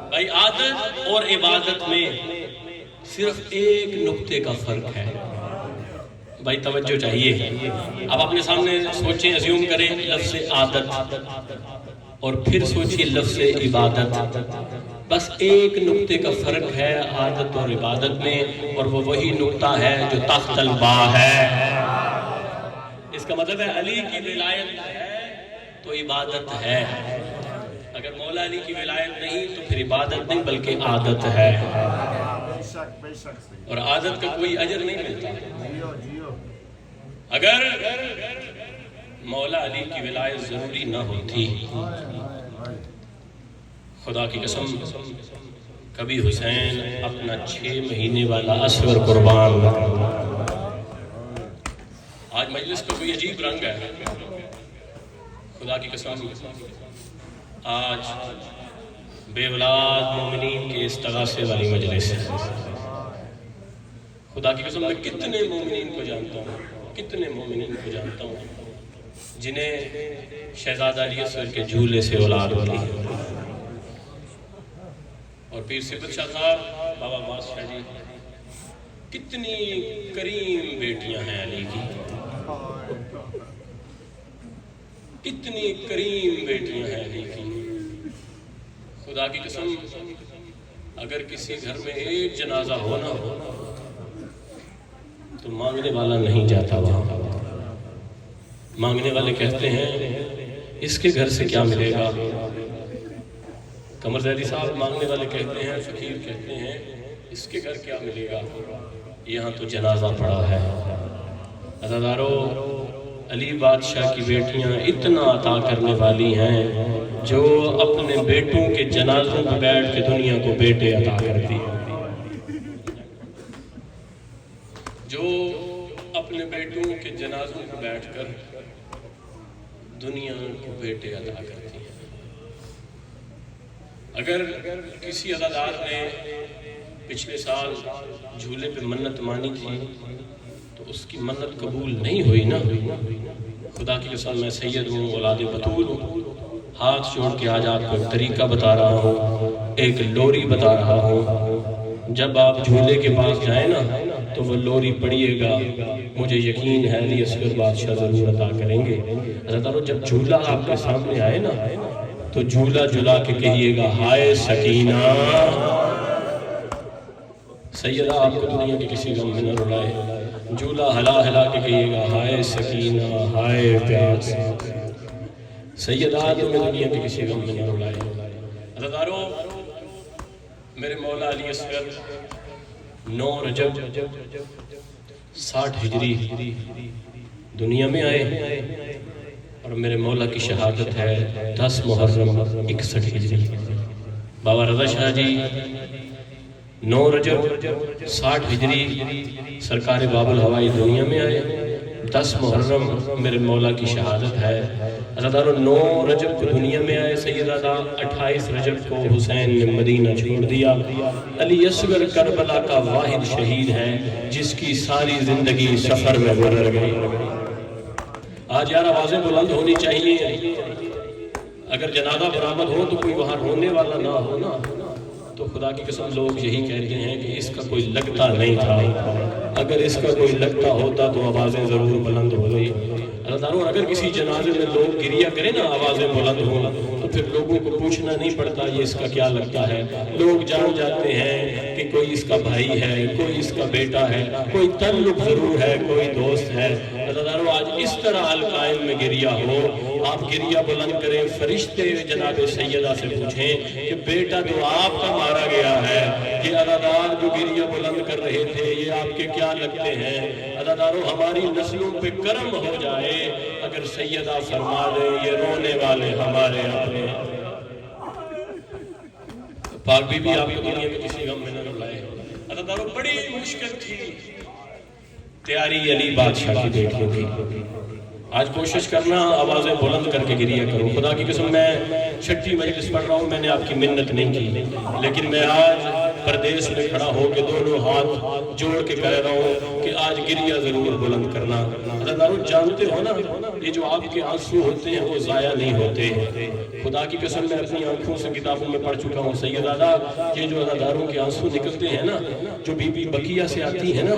بھائی عادت اور عبادت میں صرف ایک نقطے کا فرق ہے. بھائی توجہ چاہیے. اب اپنے سامنے سوچیں, اسیوم کریں لفظ عادت اور پھر سوچیں لفظ عبادت. بس ایک نقطے کا فرق ہے عادت اور عبادت میں, اور وہ وہی نقطہ ہے جو تحت الباء ہے. اس کا مطلب ہے علی کی ولایت ہے تو عبادت ہے, اگر مولا علی کی ولایت نہیں تو پھر عبادت نہیں بلکہ عادت ہے. اور عادت کا کوئی اجر نہیں ملتا. اگر مولا علی کی ولایت ضروری نہ ہوتی, خدا کی قسم کبھی حسین اپنا 6 مہینے والا اصغر قربان نہ کرتا. آج مجلس کا کوئی عجیب رنگ ہے, خدا کی قسم آج بے اولاد مومنین کے استغاثے والی مجلس ہے. خدا کی قسم میں کتنے مومنین کو جانتا ہوں جنہیں شہزادہ علی اصغر کے جھولے سے اولاد ملی. اور پیر صفت شاہ صاحب, بابا بادشاہ جی, کتنی کریم بیٹیاں ہیں علی کی, کتنی کریم بیٹیاں ہیں علی کی. خدا کی قسم اگر کسی گھر میں ایک جنازہ ہونا تو مانگنے والا نہیں جاتا وہاں. مانگنے والے کہتے ہیں اس کے گھر سے کیا ملے گا. قمر زیدی صاحب مانگنے والے کہتے ہیں, فقیر کہتے ہیں اس کے گھر کیا ملے گا, یہاں تو جنازہ پڑا ہے. عزادارو, علی بادشاہ کی بیٹیاں اتنا عطا کرنے والی ہیں جو اپنے بیٹوں کے جنازوں میں بیٹھ کے دنیا کو بیٹے عطا کرتی ہیں, جو اپنے بیٹوں کے جنازوں میں بیٹھ کر دنیا کو بیٹے عطا کرتی ہیں. اگر کسی عزادار نے پچھلے سال جھولے پہ منت مانی تھی تو اس کی منت قبول نہیں ہوئی نا. خدا کی قسم میں سید ہوں, اولاد بطول ہوں, ہاتھ جوڑ کے آج آپ کو ایک طریقہ بتا رہا ہوں, ایک لوری بتا رہا ہوں. جب آپ جھولے کے پاس جائیں نا تو وہ لوری پڑھیے گا, مجھے یقین ہے علی اصغر بادشاہ ضرور عطا کریں گے. حضرت جب جھولا آپ کے سامنے آئے نا تو جھولا جھلا کے کہیے گا ہائے سکینہ. سیدہ آپ کو دنیا کے کسی غم میں نہ رلائے, جھولا ہلا ہلا کے کہیے گا ہائے سکینہ, ہائے پیاس. سیدہ تمہیں دنیا کے کسی غم میں نہ رلائے. عزادارو, میرے مولا علی اصغر 9 رجب 60 ہجری دنیا میں آئے. اور میرے مولا کی شہادت ہے 10 محرم 61 ہجری۔ بابا رضا شاہ جی 9 رجب 60 ہجری سرکار باب الہوائی دنیا میں آئے، 10 محرم میرے مولا کی شہادت ہے۔ عزادارو 9 رجب کو دنیا میں آئے سیدہ، 28 رجب کو حسین نے مدینہ چھوڑ دیا۔ علی اصغر کربلا کا واحد شہید ہے جس کی ساری زندگی سفر میں گزر گئی۔ آج یار آوازیں بلند ہونی چاہیے، اگر جنازہ برآمد ہو تو کوئی وہاں رونے والا نہ ہو نا، تو خدا کی قسم لوگ یہی کہتے ہیں کہ اس کا کوئی لگتا نہیں تھا، اگر اس کا کوئی لگتا ہوتا تو آوازیں ضرور بلند ہو گئی۔ اللہ تعالیٰ اگر کسی جنازے میں لوگ گریہ کریں نا آوازیں بلند ہوں تو پھر لوگوں کو پوچھنا نہیں پڑتا یہ اس کا کیا لگتا ہے، لوگ جان جاتے ہیں کہ کوئی اس کا بھائی ہے، کوئی اس کا بیٹا ہے، کوئی تعلق ضرور ہے، کوئی دوست ہے۔ اللہ تعالیٰ آج اس طرح القائم میں گریہ ہو، آپ گریہ بلند کریں، فرشتے جناب سیدہ سے پوچھیں کہ بیٹا تو آپ کا مارا گیا ہے، یہ عزادار جو گریہ بلند کر رہے تھے یہ آپ کے کیا لگتے ہیں؟ عزاداروں ہماری نسلوں پہ کرم ہو جائے اگر سیدہ فرما دے یہ رونے والے ہمارے اپنے۔ پاک بی بی آپ کو دنیا میں کسی غم میں نہ رلائے۔ عزاداروں بڑی مشکل تھی تیاری علی بادشاہ کی بیٹیوں کی۔ آج کوشش کرنا آوازیں بلند کر کے گریہ کرو۔ خدا کی قسم میں چھٹی مجلس پڑھ رہا ہوں، میں نے آپ کی منت نہیں کی، لیکن میں آج پردیس میں کھڑا ہو کے دونوں ہاتھ جوڑ کے کہہ رہا ہوں کہ آج گریہ ضرور بلند کرنا۔ عزاداروں جانتے ہو نا یہ جو آپ کے آنسو ہوتے ہیں وہ ضائع نہیں ہوتے۔ خدا کی قسم میں اپنی آنکھوں سے کتابوں میں پڑھ چکا ہوں سیدہ، یہ جو عزاداروں کے آنسو نکلتے ہیں نا، جو بی بی بقیہ سے آتی ہیں نا،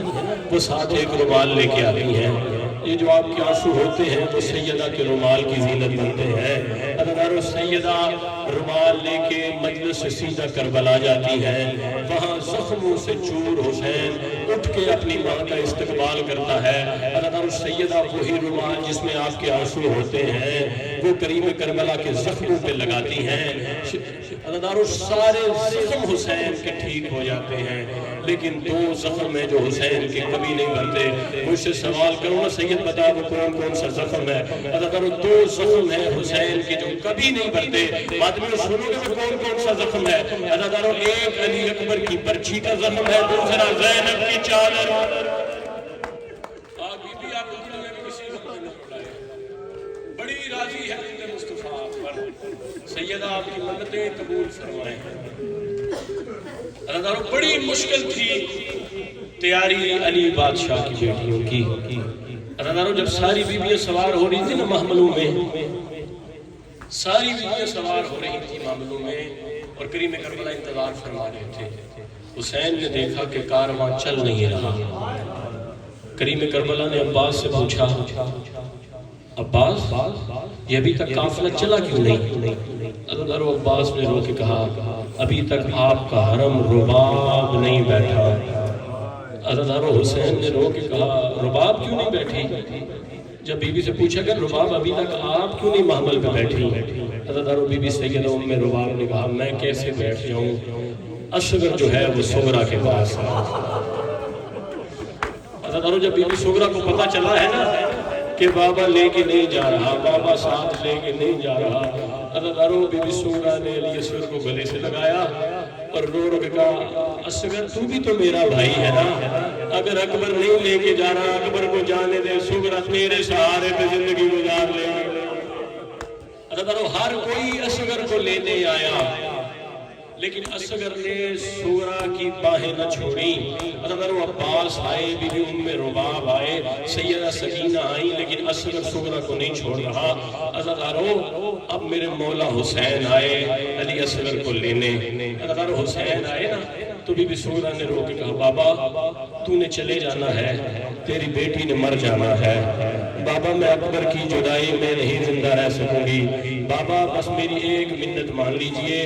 وہ ساتھ ایک رومال لے کے آتی ہیں۔ یہ جو آپ کے آنسو ہوتے ہیں وہ سیدہ کے رومال کی زینت بنتے ہیں۔ عزاداروں سیدہ رومال لے کے مجلس سے سیدھا کربلا جاتی ہیں، وہاں زخموں سے چور حسین اٹھ کے اپنی ماں کا استقبال کرتا ہے۔ عزاداروں سیدہ وہی رومال جس میں آپ کے آنسو ہوتے ہیں وہ کریم کربلا کے زخموں پہ لگاتی ہیں۔ عزاداروں سارے زخم حسین کے ٹھیک ہو جاتے ہیں، لیکن 2 زخم ہیں جو حسین کے کبھی نہیں بنتے۔ مجھ سے سوال کرو نا سید بتا وہ کون کون سا زخم ہے؟ عزاداروں 2 زخم ہیں حسین کے جو کبھی نہیں بنتے۔ آدمیوں سنو گے وہ کون کون سا زخم ہے؟ عزاداروں ایک علی اکبر کی برچھی کا زخم ہے، دوسرا زینب کی چادر۔ آج بی آپ کو دنیا میں کسی زخم میں نہ پڑھائے، بڑی راضی ہے جنت مصطفیٰ پر، سیدہ آپ کی منتیں قبول فرمائیں۔ عزاداروں بڑی مشکل تھی تیاری علی بادشاہ کی بیٹیوں کی۔ عزاداروں جب ساری بیویاں سوار ہو رہی تھی نا محملوں میں، ساری بیویاں سوار ہو رہی تھی محملوں میں اور کریم کربلا انتظار فرما رہے تھے، حسین نے دیکھا کہ کارواں چل نہیں رہا۔ کریم کربلا نے عباس سے پوچھا عباس یہ ابھی تک قافلہ چلا کیوں نہیں؟ عزاداروں عباس نے رو کے کہا ابھی تک آپ کا حرم رباب نہیں بیٹھا۔ عزاداروں حسین نے رو کے کہا رباب کیوں نہیں بیٹھی؟ جب بی بی سے پوچھا کہ رباب ابھی تک آپ کیوں نہیں محمل پہ بیٹھی؟ عزاداروں بی بی سیدہ ام رباب نے کہا میں کیسے بیٹھ جاؤں، اصغر جو ہے وہ صغرا کے پاس ہے۔ عزاداروں جب بی بی صغرا کو پتہ چلا ہے نا کہ بابا لے کے نہیں جا رہا، بابا ساتھ لے کے نہیں جا رہا، عزاداروں بی بی صغرا نے علی اصغر کو گلے سے لگایا اور رو رو کے کہا اصغر تو بھی تو میرا بھائی ہے نا، اگر اکبر نہیں لے کے جا رہا اکبر کو جانے دے، صغرا تیرے سہارے پہ زندگی گزار لے گی۔ عزاداروں ہر کوئی اصغر کو لینے آیا لیکن اصغر نے صغرا کی باہیں نہ چھوڑی۔ عزاداروں عباس آئے، بی بی ام رباب آئے، سیدہ سکینہ آئی، لیکن اصغر صغرا کو نہیں چھوڑ رہا۔ عزاداروں اب میرے مولا حسین آئے علی اصغر کو لینے۔ عزاداروں حسین آئے نا تو بی بی صغرا نے رو کے کہا بابا تو نے چلے جانا ہے، تیری بیٹی نے مر جانا ہے، بابا میں اکبر کی جدائی میں نہیں زندہ رہ سکوں گی، بابا بس میری ایک منت مان لیجئے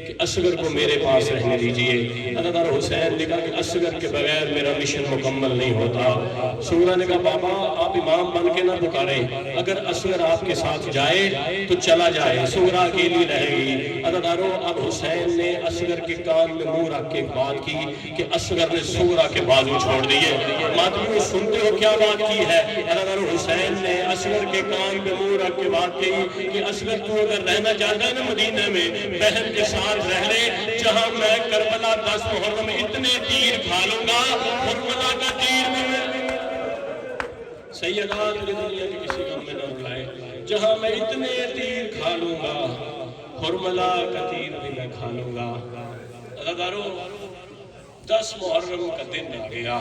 کہ اصغر کو میرے پاس رہنے دیجئے. عزادار حسین نے کہا کہ اصغر کے بغیر میرا مشن مکمل نہیں ہوتا. سغرا نے کہا بابا آپ امام بن کے نہ پکاریں، اگر اصغر آپ کے ساتھ جائے تو چلا جائے، سغرا اکیلی رہے گی. عزادارو اب حسین نے اصغر کے کان میں منہ رکھ کے بات کی کہ اصغر نے سغرا کے بازو چھوڑ دیے. ماتمیوں سنتے ہو کیا بات کی ہے؟ عزادارو حسین نے اصغر کے کان میں منہ رکھ کے بات کی کہ اصغر تو اگر رہنا چاہتا ہے نا مدینہ میں، بہن کے ساتھ رہ لے، جہاں میں کربلا 10 محرم اتنے تیر کھا لوں گا، کربلا کا تیر بھی میں سیدہ تجھے دنیا کے کسی غم میں نہ اٹھائے، جہاں میں اتنے تیر کھا لوں گا، حرملہ کا تیر بھی میں کھا لوں گا. عزادارو 10 محرم کا دن آ گیا.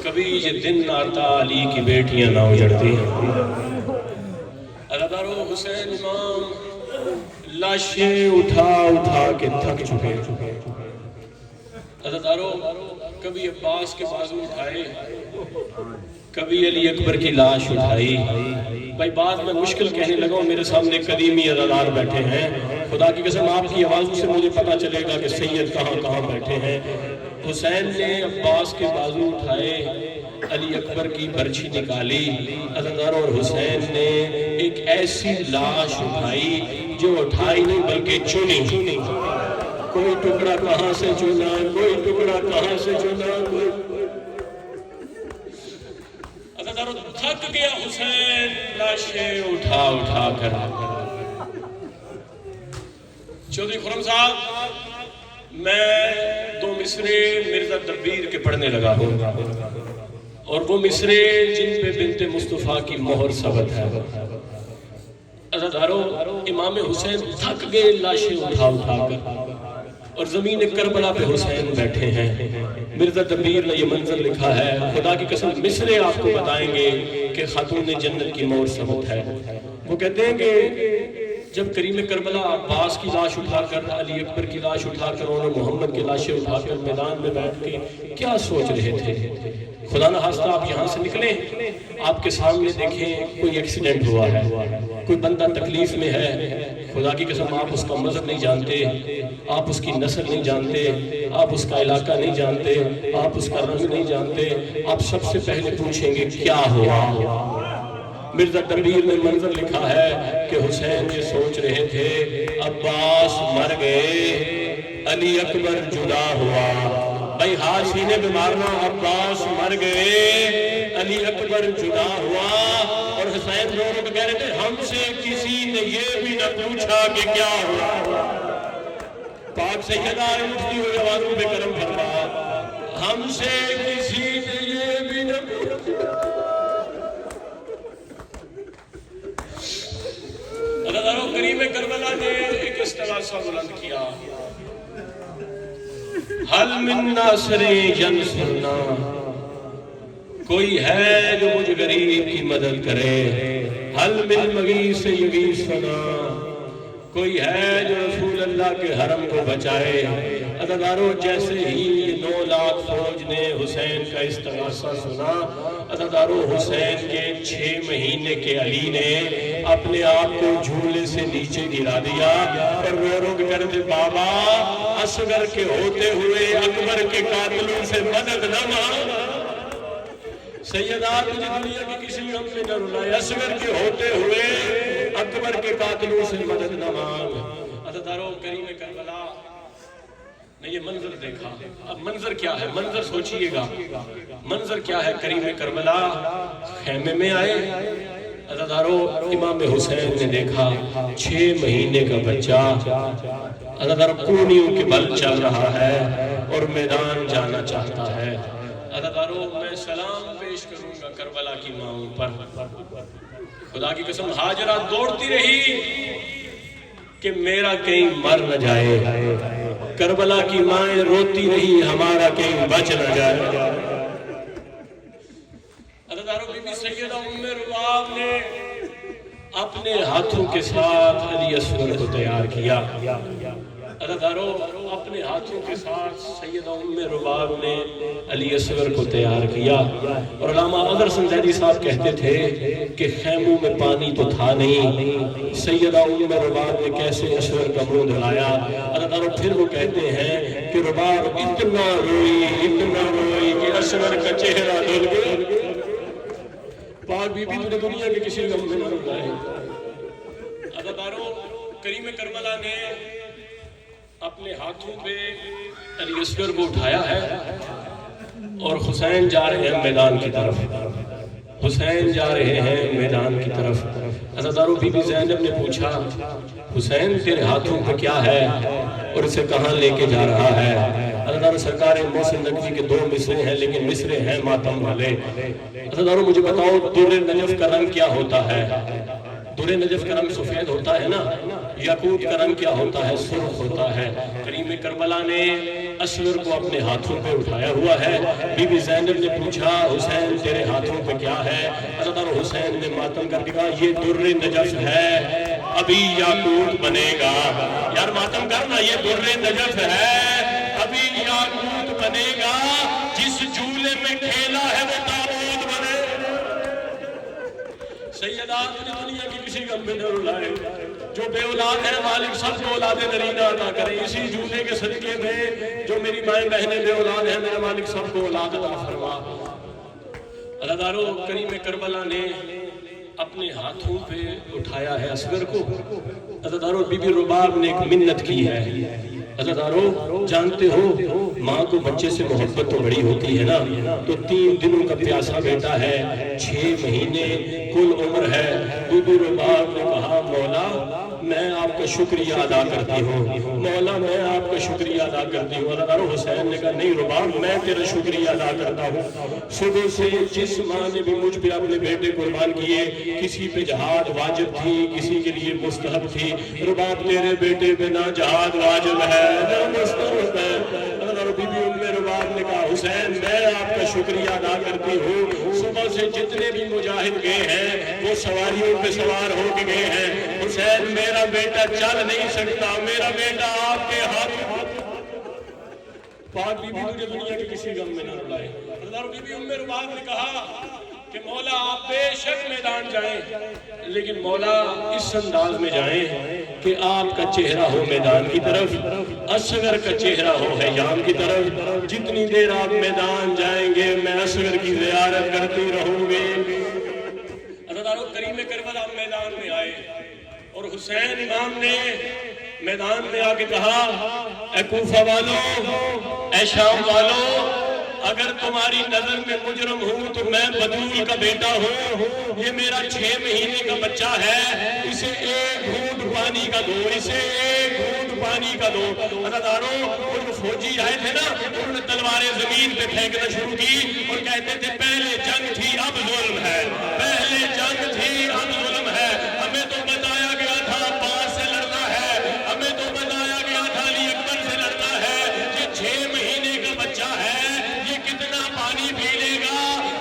کبھی یہ دن آتا علی کی بیٹیاں نہ اجڑتی ہیں. عزادارو حسین امام لاشیں اٹھا کے تھک چکے. عزادارو کبھی عباس کے بازو اٹھائے، کبھی علی اکبر کی لاش اٹھائی. بھائی بات میں مشکل کہنے لگا ہوں، میرے سامنے قدیمی عزادار بیٹھے ہیں، خدا کی قسم آپ کی آوازوں سے مجھے پتا چلے گا کہ سید کہاں کہاں بیٹھے ہیں. حسین نے عباس کے بازو اٹھائے، علی اکبر کی برچھی نکالی. عزادار اور حسین نے ایک ایسی لاش اٹھائی جو اٹھائی نہیں بلکہ چنی. کوئی ٹکڑا کہاں سے چنا، کوئی ٹکڑا کہاں سے چنا. عزادارو تھک گیا حسین لاشیں اٹھا کر. چودھری خرم صاحب میں 2 مصرے مرزا دبیر کے پڑھنے لگا ہوں، اور وہ مصرے جن پہ بنت مصطفیٰ کی مہر ثبت ہے. عزادارو امام حسین تھک گئے لاشیں اٹھا کر، اور زمین کربلا پہ حسین بیٹھے ہیں. مرزا دبیر نے یہ منظر لکھا ہے، خدا کی قسم مصرے آپ کو بتائیں گے کہ خاتون جنت کی مہر ثبت ہے. وہ کہتے ہیں کہ جب کریم کربلا عباس کی لاش اٹھا کر، علی اکبر کی لاش اٹھا کر، اور محمد کی لاشیں اٹھا کر میدان میں بیٹھ کے کیا سوچ رہے تھے؟ خدا نہ خواستہ آپ یہاں سے نکلیں، آپ کے سامنے دیکھیں کوئی ایکسیڈنٹ ہوا ہے، کوئی بندہ تکلیف میں ہے. خدا کی قسم آپ اس کا مذہب نہیں جانتے، آپ اس کی نسل نہیں جانتے، آپ اس کا علاقہ نہیں جانتے، آپ اس کا رنگ نہیں جانتے. آپ سب سے پہلے پوچھیں گے کیا ہوا. مرزا دبیر نے منظر لکھا ہے کہ حسین یہ سوچ رہے تھے عباس مر گئے، علی اکبر جدا ہوا. بھائی ہاتھ سینے پہ مارنا، عباس مر گئے، علی اکبر جدا ہوا. اور حسین رو کے کہہ رہے تھے ہم سے کسی نے یہ بھی نہ پوچھا کہ کیا ہوا. پاک سیدہ اٹھتی ہوئی آوازوں پہ کرم فرما، ہم سے کسی نے یہ بھی نہ پوچھا. عزادارو کریم کربلا نے ایک استغاثہ بلند کیا، حل من ناصر ینصرنا، کوئی ہے جو مجھ غریب کی مدد کرے. حل من مغیث یغیثنا، کوئی ہے جو رسول اللہ کے حرم کو بچائے. عزادارو جیسے ہی یہ 9 لاکھ فوج نے حسین کا استغاثہ سنا، عزادارو حسین کے 6 مہینے کے علی نے اپنے آپ کو جھولے سے نیچے گرا دیا اور رو کے کہتے تھے بابا اصغر کے ہوتے ہوئے اکبر کے قاتلوں سے مدد نہ مانگ. سیدہ تجھے دنیا کی کسی غم میں نہ رلائے، اصغر کے ہوتے ہوئے اکبر کے قاتلوں سے مدد نہ مانگ. عزادارو کریم کربلا نے یہ منظر دیکھا. اب منظر کیا ہے؟ منظر سوچئے گا، منظر کیا ہے؟ کریم کربلا خیمے میں آئے. عزادارو امام حسین نے دیکھا 6 مہینے کا بچہ عزادارو کونیوں کے بل چل رہا ہے اور میدان جانا چاہتا ہے. عزادارو میں سلام پیش کروں گا کربلا کی ماؤں پر. خدا کی قسم ہاجرہ دوڑتی رہی کہ میرا کہیں مر نہ جائے. کربلا کی مائیں روتی رہی ہمارا کہیں بچ نہ جائے. عزادارو بی بی سیدہ ام رباب نے اپنے ہاتھوں کے ساتھ علی اصغر کو تیار کیا. عزادارو اپنے ہاتھوں کے ساتھ سیدہ ام رباب نے علی اصغر کو تیار کیا، اور علامہ اگر سنزیدی صاحب کہتے تھے کہ خیموں میں پانی تو تھا نہیں، سیدہ ام رباب نے کیسے اصغر کا منہ دھلایا۔ عزادارو پھر وہ کہتے ہیں کہ رباب اتنا روئی کہ اصغر کا چہرہ دھل گیا۔ پاک بی بی نے دنیا کے کسی غم میں نہ رلائے۔ عزادارو کریم کربلا نے اپنے ہاتھوں پہ علی اصغر کو اٹھایا ہے، اور حسین جا رہے ہیں میدان کی طرف، حسین جا رہے ہیں میدان کی طرف۔ عزادارو بی بی زینب نے پوچھا حسین تیرے ہاتھوں پہ کیا ہے اور اسے کہاں لے کے جا رہا ہے؟ عزادارو سرکار محسن نقوی کے 2 مصرے ہیں، لیکن مصرے ہیں ماتم والے۔ عزادارو مجھے بتاؤ در نجف کا رنگ کیا ہوتا ہے؟ در نجف کا رنگ سفید ہوتا ہے نا، یاقوت کا رنگ کیا ہوتا ہے؟ سرخ ہوتا ہے۔ کریم کربلا نے اصغر کو اپنے ہاتھوں پہ اٹھایا ہوا ہے۔ بی بی زینب نے پوچھا حسین تیرے ہاتھوں پہ کیا ہے؟ عزادارو حسین نے ماتم کر کے کہا یہ در نجف ہے، ابھی یاقوت بنے گا۔ یار ماتم کرنا، یہ در نجف ہے، ابھی یاقوت بنے گا۔ جس جھولے میں کھیلا ہے وہ تابوت بنے۔ سیدہ تجھے دنیا کی کسی غم میں نہ رلائے۔ جو بے اولاد ہے مالک سب کو اولاد نرینہ عطا کرے۔ اسی جھولے کے صدقے میں جو میری مائیں بہنیں بے اولاد ہیں، میرا مالک سب کو اولاد عطا فرما۔ عزادارو کریم کربلا نے اپنے ہاتھوں پہ اٹھایا ہے اصغر کو۔ عزادارو بی بی رباب نے ایک منت کی ہے۔ عزادارو جانتے ہو ماں کو بچے سے محبت تو بڑی ہوتی ہے نا، تو 3 دنوں کا پیاسا بیٹا ہے، 6 مہینے کل عمر ہے۔ بی بی رباب نے کہا مولا میں آپ کا شکریہ ادا کرتی ہوں، مولا میں آپ کا شکریہ ادا کرتی ہوں۔ عزادارو حسین نے کہا نہیں رباب میں تیرا شکریہ ادا کرتا ہوں۔ صبح سے جس ماں نے بھی مجھ پہ اپنے بیٹے قربان کیے، کسی پہ جہاد واجب تھی، کسی کے لیے مستحب تھی، رباب تیرے بیٹے پہ نہ جہاد واجب ہے نہ مستحب ہے۔ بی بی ام رباب نے کہا حسین میں آپ کا شکریہ ادا کرتی ہوں، صبح سے جتنے بھی مجاہد گئے ہیں وہ سواریوں پہ سوار ہو کے گئے ہیں، حسین میرا بیٹا چل نہیں سکتا، میرا بیٹا آپ کے ہاتھ۔ پاک بی بی تجھے دنیا کے کسی غم میں نہ رلائے۔ بی بی ام رباب نے کہا کہ مولا آپ بے شک میدان جائیں، لیکن مولا اس انداز میں جائیں کہ آپ کا چہرہ ہو میدان کی طرف، اصغر کا چہرہ ہو حیام کی طرف۔ جتنی دیر آپ میدان جائیں گے میں اصغر کی زیارت کرتی رہوں گی۔ عزادارو کریم کربلا میدان میں آئے، اور حسین امام نے میدان میں آ کے کہا اے کوفہ والو، اے شام والو، اگر تمہاری نظر میں مجرم ہوں تو میں بدول کا بیٹا ہوں، یہ میرا 6 مہینے کا بچہ ہے، اسے 1 گھونٹ پانی کا دو، اسے 1 گھونٹ پانی کا دو۔ عزادارو وہ جو فوجی آئے تھے نا، انہوں نے تلواریں زمین پہ پھینکنا شروع کی اور کہتے تھے پہلے جنگ تھی اب ظلم ہے، پہلے جنگ تھی اب ظلم ہے۔ ہمیں تو بتایا گیا تھا عباس سے لڑنا ہے، ہمیں تو بتایا گیا تھا علی اکبر سے لڑنا ہے، یہ 6 مہینے کا بچہ ہے، یہ کتنا پانی پی لے گا،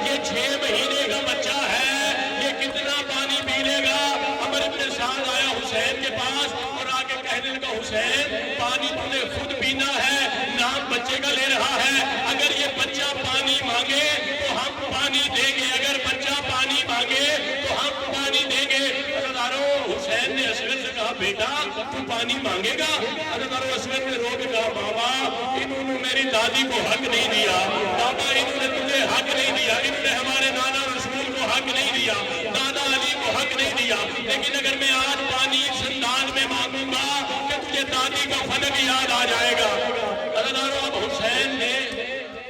یہ 6 مہینے کا بچہ ہے، یہ کتنا پانی پی لے گا۔ عمر ابن سعد آیا حسین کے پاس اور آگے کہنے لگا حسین پانی تو نے خود پینا ہے، نام بچے کا لے رہا ہے، اگر یہ بچہ پانی مانگے تو ہم پانی دیں گے، اگر بچہ پانی مانگے تو ہم پانی دیں گے۔ عزادارو حسین نے اصغر سے کہا بیٹا تو پانی مانگے گا؟ عزادارو اصغر نے رو کے کہا بابا انہوں نے میری دادی کو حق نہیں دیا، بابا انہوں نے تجھے حق نہیں دیا، انہوں نے ہمارے نانا رسول کو حق نہیں دیا، دادا علی کو حق نہیں دیا، لیکن اگر میں آج پانی اس انداز میں مانگوں گا کہ تجھے دادی کا فلک یاد آ جائے گا۔ عزادارو اب حسین نے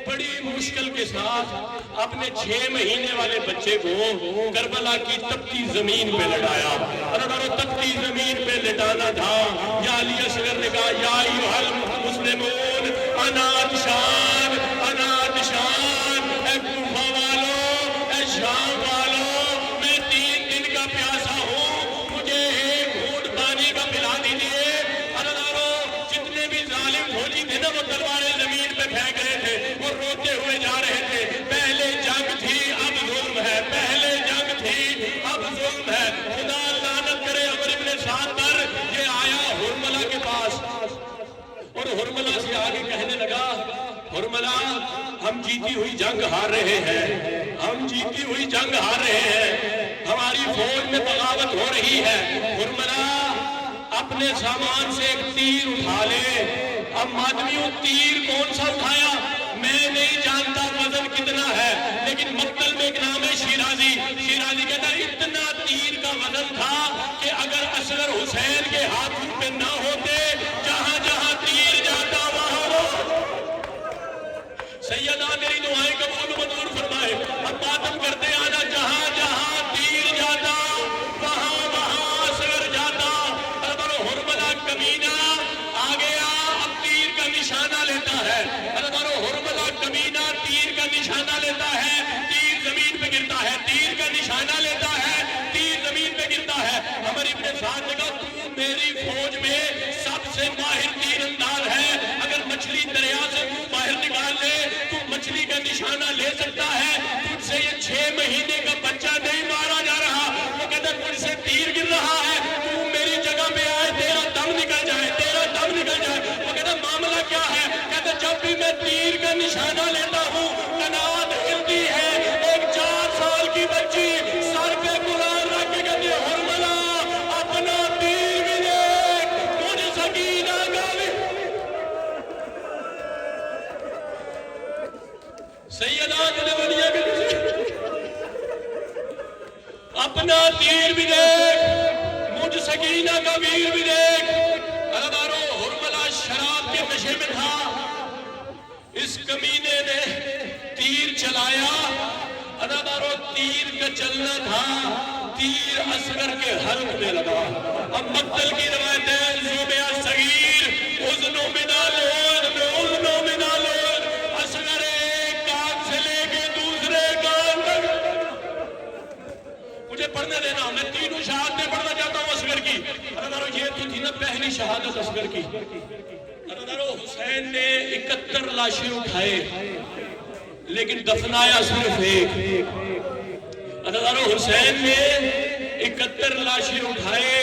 بڑی مشکل کے ساتھ اپنے 6 مہینے والے بچے کو کربلا کی تپتی زمین پہ لٹایا۔ عزادارو تپتی زمین پہ لٹانا تھا، یا علی اصغر نے کہا یا ایھا المسلمون انا عطشان، انا عطشان، اے کوفہ والو، اے شام والو، میں 3 دن کا پیاسا ہوں، مجھے 1 گھونٹ پانی کا پلا دیجئے۔ عزادارو جتنے بھی ظالم فوجی تھے نا وہ تلواریں زمین پہ پھینک رہے تھے اور روتے ہوئے جا رہے تھے، پہلے جنگ تھی اب ظلم ہے، پہلے جنگ تھی اب ظلم ہے۔ خدا لعنت کرے عمر ابن سعد پر، یہ آیا ہرملہ کے پاس، حرملہ سے آگے کہنے لگا حرملہ ہم جیتی ہوئی جنگ ہار رہے ہیں، ہم جیتی ہوئی جنگ ہار رہے ہیں، ہماری فوج میں بغاوت ہو رہی ہے، حرملہ اپنے سامان سے ایک تیر اٹھا لے۔ اب مادمیوں تیر کون سا اٹھایا میں نہیں جانتا وزن کتنا ہے، لیکن مقتل میں ایک نام ہے شیرازی، شیرازی کہتا ہے اتنا تیر کا وزن تھا کہ اگر اصغر حسین کے ہاتھوں پہ نہ ہوتے جہاں جہاں تیر جاتا وہاں سیدہ میری دعائیں قبول منظور فرمائے۔ اب ماتم کرتے آنا جہاں جہاں تیر جاتا وہاں وہاں اصغر جاتا۔ اب حرملہ کمینہ آ گیا، اب تیر کا نشانہ لیتا ہے، حرملہ کمینہ تیر کا نشانہ لیتا ہے، تیر زمین پہ گرتا ہے، تیر کا نشانہ لیتا ہے، تیر زمین پہ گرتا ہے۔ عمر ابن سعد نے کہا تو میری فوج میں سب سے ماہر تیر انداز ہے، اگر مچھلی دریا سے تو باہر نکال لے تو مچھلی کا نشانہ لے سکتا ہے، تجھ سے یہ 6 مہینے کا بچہ نہیں مارا جا رہا۔ وہ کہتا ہے تجھ سے تیر گر رہا ہے، تو میری جگہ پہ آئے تیرا دم نکل جائے، تیرا دم نکل جائے۔ وہ کہتا ہے معاملہ کیا ہے؟ کہتا ہے جب بھی میں تیر کا نشانہ لیتا ہوں قنات ہلتی ہے، ایک 4 سال کی بچی سر پہ قرآن رکھ کے کہتی ہے حرملہ اپنا تیر بھی دیکھ، مجھے سکینہ کا بھی۔ سیدہ دنیا کے اپنا تیر بھی دیکھ، مجھ سکینہ کا ویر بھی دیکھ۔ ادارو حرملہ شراب کے نشے میں تھا، اس کمینے نے تیر چلایا، ادارو تیر کا چلنا تھا، تیر اصغر کے حلق میں لگا۔ اب مقتل کی روایت ہے زوبیہ صغیر اذنو من العود اذنو من العود، اصغر ایک کان سے لے کے دوسرے کان تک۔ مجھے پڑھنے دینا، میں تینوں شہادتیں پڑھنا چاہتا ہوں اصغر کی۔ ادارو یہ تو تھی نا پہلی شہادت اصغر کی۔ ادارو حسین نے 71 لاشیں اٹھائے لیکن دفنایا صرف ایک۔ ادارو حسین نے 71 لاشیں اٹھائے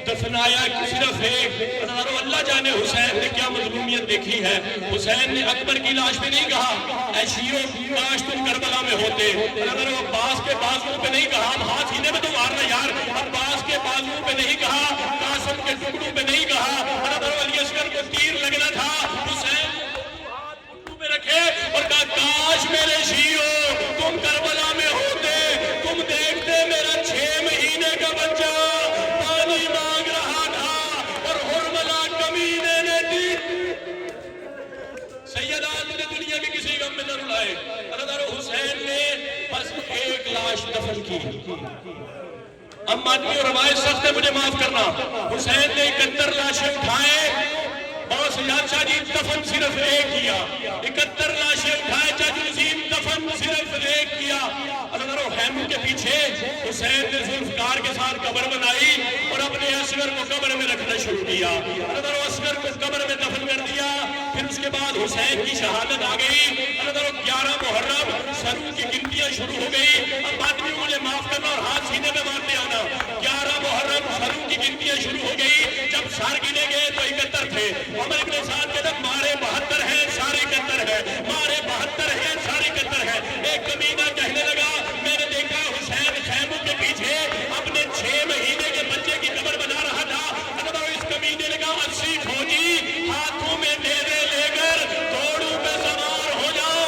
دفنایا صرف ایک۔ ادارو اللہ جانے حسین نے کیا مظلومیت دیکھی ہے۔ حسین نے اکبر کی لاش پہ نہیں کہا اے شیعو کاش تم کربلا میں ہوتے، ادارو عباس کے بازو پہ نہیں کہا ہاتھ سینے میں تو مارنا یار، عباس کے بازو پہ نہیں کہا، قاسم کے ٹکڑوں پہ نہیں کہا، ادارو علی اصغر کو تیر لگنا تھا، حسین میں رکھے اور کہا کاش میرے شیعو تم کربلا میں ہوتے، تم دیکھتے میرا 6 مہینے کا بچہ پانی مانگ رہا تھا اور حرملہ کمینے نے دی۔ سیدہ دنیا کے کسی غم میں نہ رلائے۔ ادارو حسین نے بس ایک لاش دفن کی۔ اب مادمی اور روایت سخت ہے مجھے معاف کرنا، حسین نے 71 لاشیں اٹھائے، باس یاد شاہ جی دفن صرف ایک کیا، 71 لاشیں اٹھائے جج نظیم دفن صرف ایک کیا۔ ادارو خیموں کے پیچھے حسین نے ذوالفقار کے ساتھ قبر بنائی اور اپنے اصغر کو قبر میں رکھنا شروع کیا۔ ادارو اصغر کو قبر میں دفن کر دیا، پھر اس کے بعد حسین کی شہادت آ گئی۔ ادارو 11 محرم سروں کی گنتیاں شروع ہو گئی۔ اب آدمی مجھے معاف کرنا اور ہاتھ سینے میں مارتے آنا، 11 محرم سروں کی گنتیاں شروع ہو گئی۔ جب سار گنے گئے تو 71 تھے۔ عمر ابن سعد کہتے ہیں مارے 72 ہیں سارے 71 ہیں، مارے 72 ہیں سارے 71 ہیں۔ ایک کمینہ کہنے لگا میں نے دیکھا حسین خیموں کے پیچھے اپنے 6 مہینے کے بچے کی قبر بنا رہا تھا۔ اس کمینے نے کہا 80 فوجی ہاتھوں میں نیزے لے کر گھوڑوں پہ سوار ہو جاؤ۔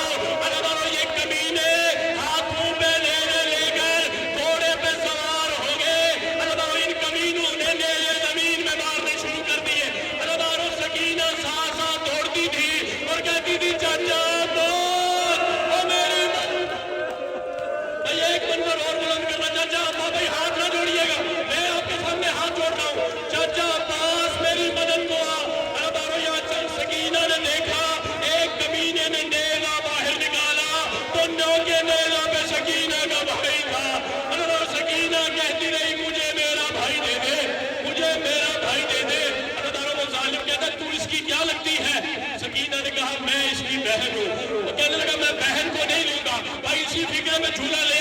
یہ کمینے ہاتھوں پہ نیزے لے کر گھوڑے پہ سوار ہو گئے۔ ان کمینوں نے نیزے زمین میں مارنے شروع کر دیے۔ سکینہ ساتھ ساتھ دوڑتی تھی اور کہتی تھی چاچا ایک منظر اور بلند کرنا، چاچا بھائی ہاتھ نہ جوڑیے گا، میں آپ کے سامنے ہاتھ جوڑ رہا ہوں، چاچا عباس میری مدد کو آ۔ سکینہ نے دیکھا ایک کمینے نے نیزہ باہر نکالا تو نوکے نیزہ پہ سکینہ کا بھائی تھا۔ سکینہ کہتی رہی مجھے میرا بھائی دے دے، مجھے میرا بھائی دے دے۔ وہ ظالم کہتا ہے تو اس کی کیا لگتی ہے؟ سکینہ نے کہا میں اس کی بہن ہوں۔ وہ کہنے لگا میں بہن کو نہیں لوں گا، بھائی اسی فکر میں جھولا لے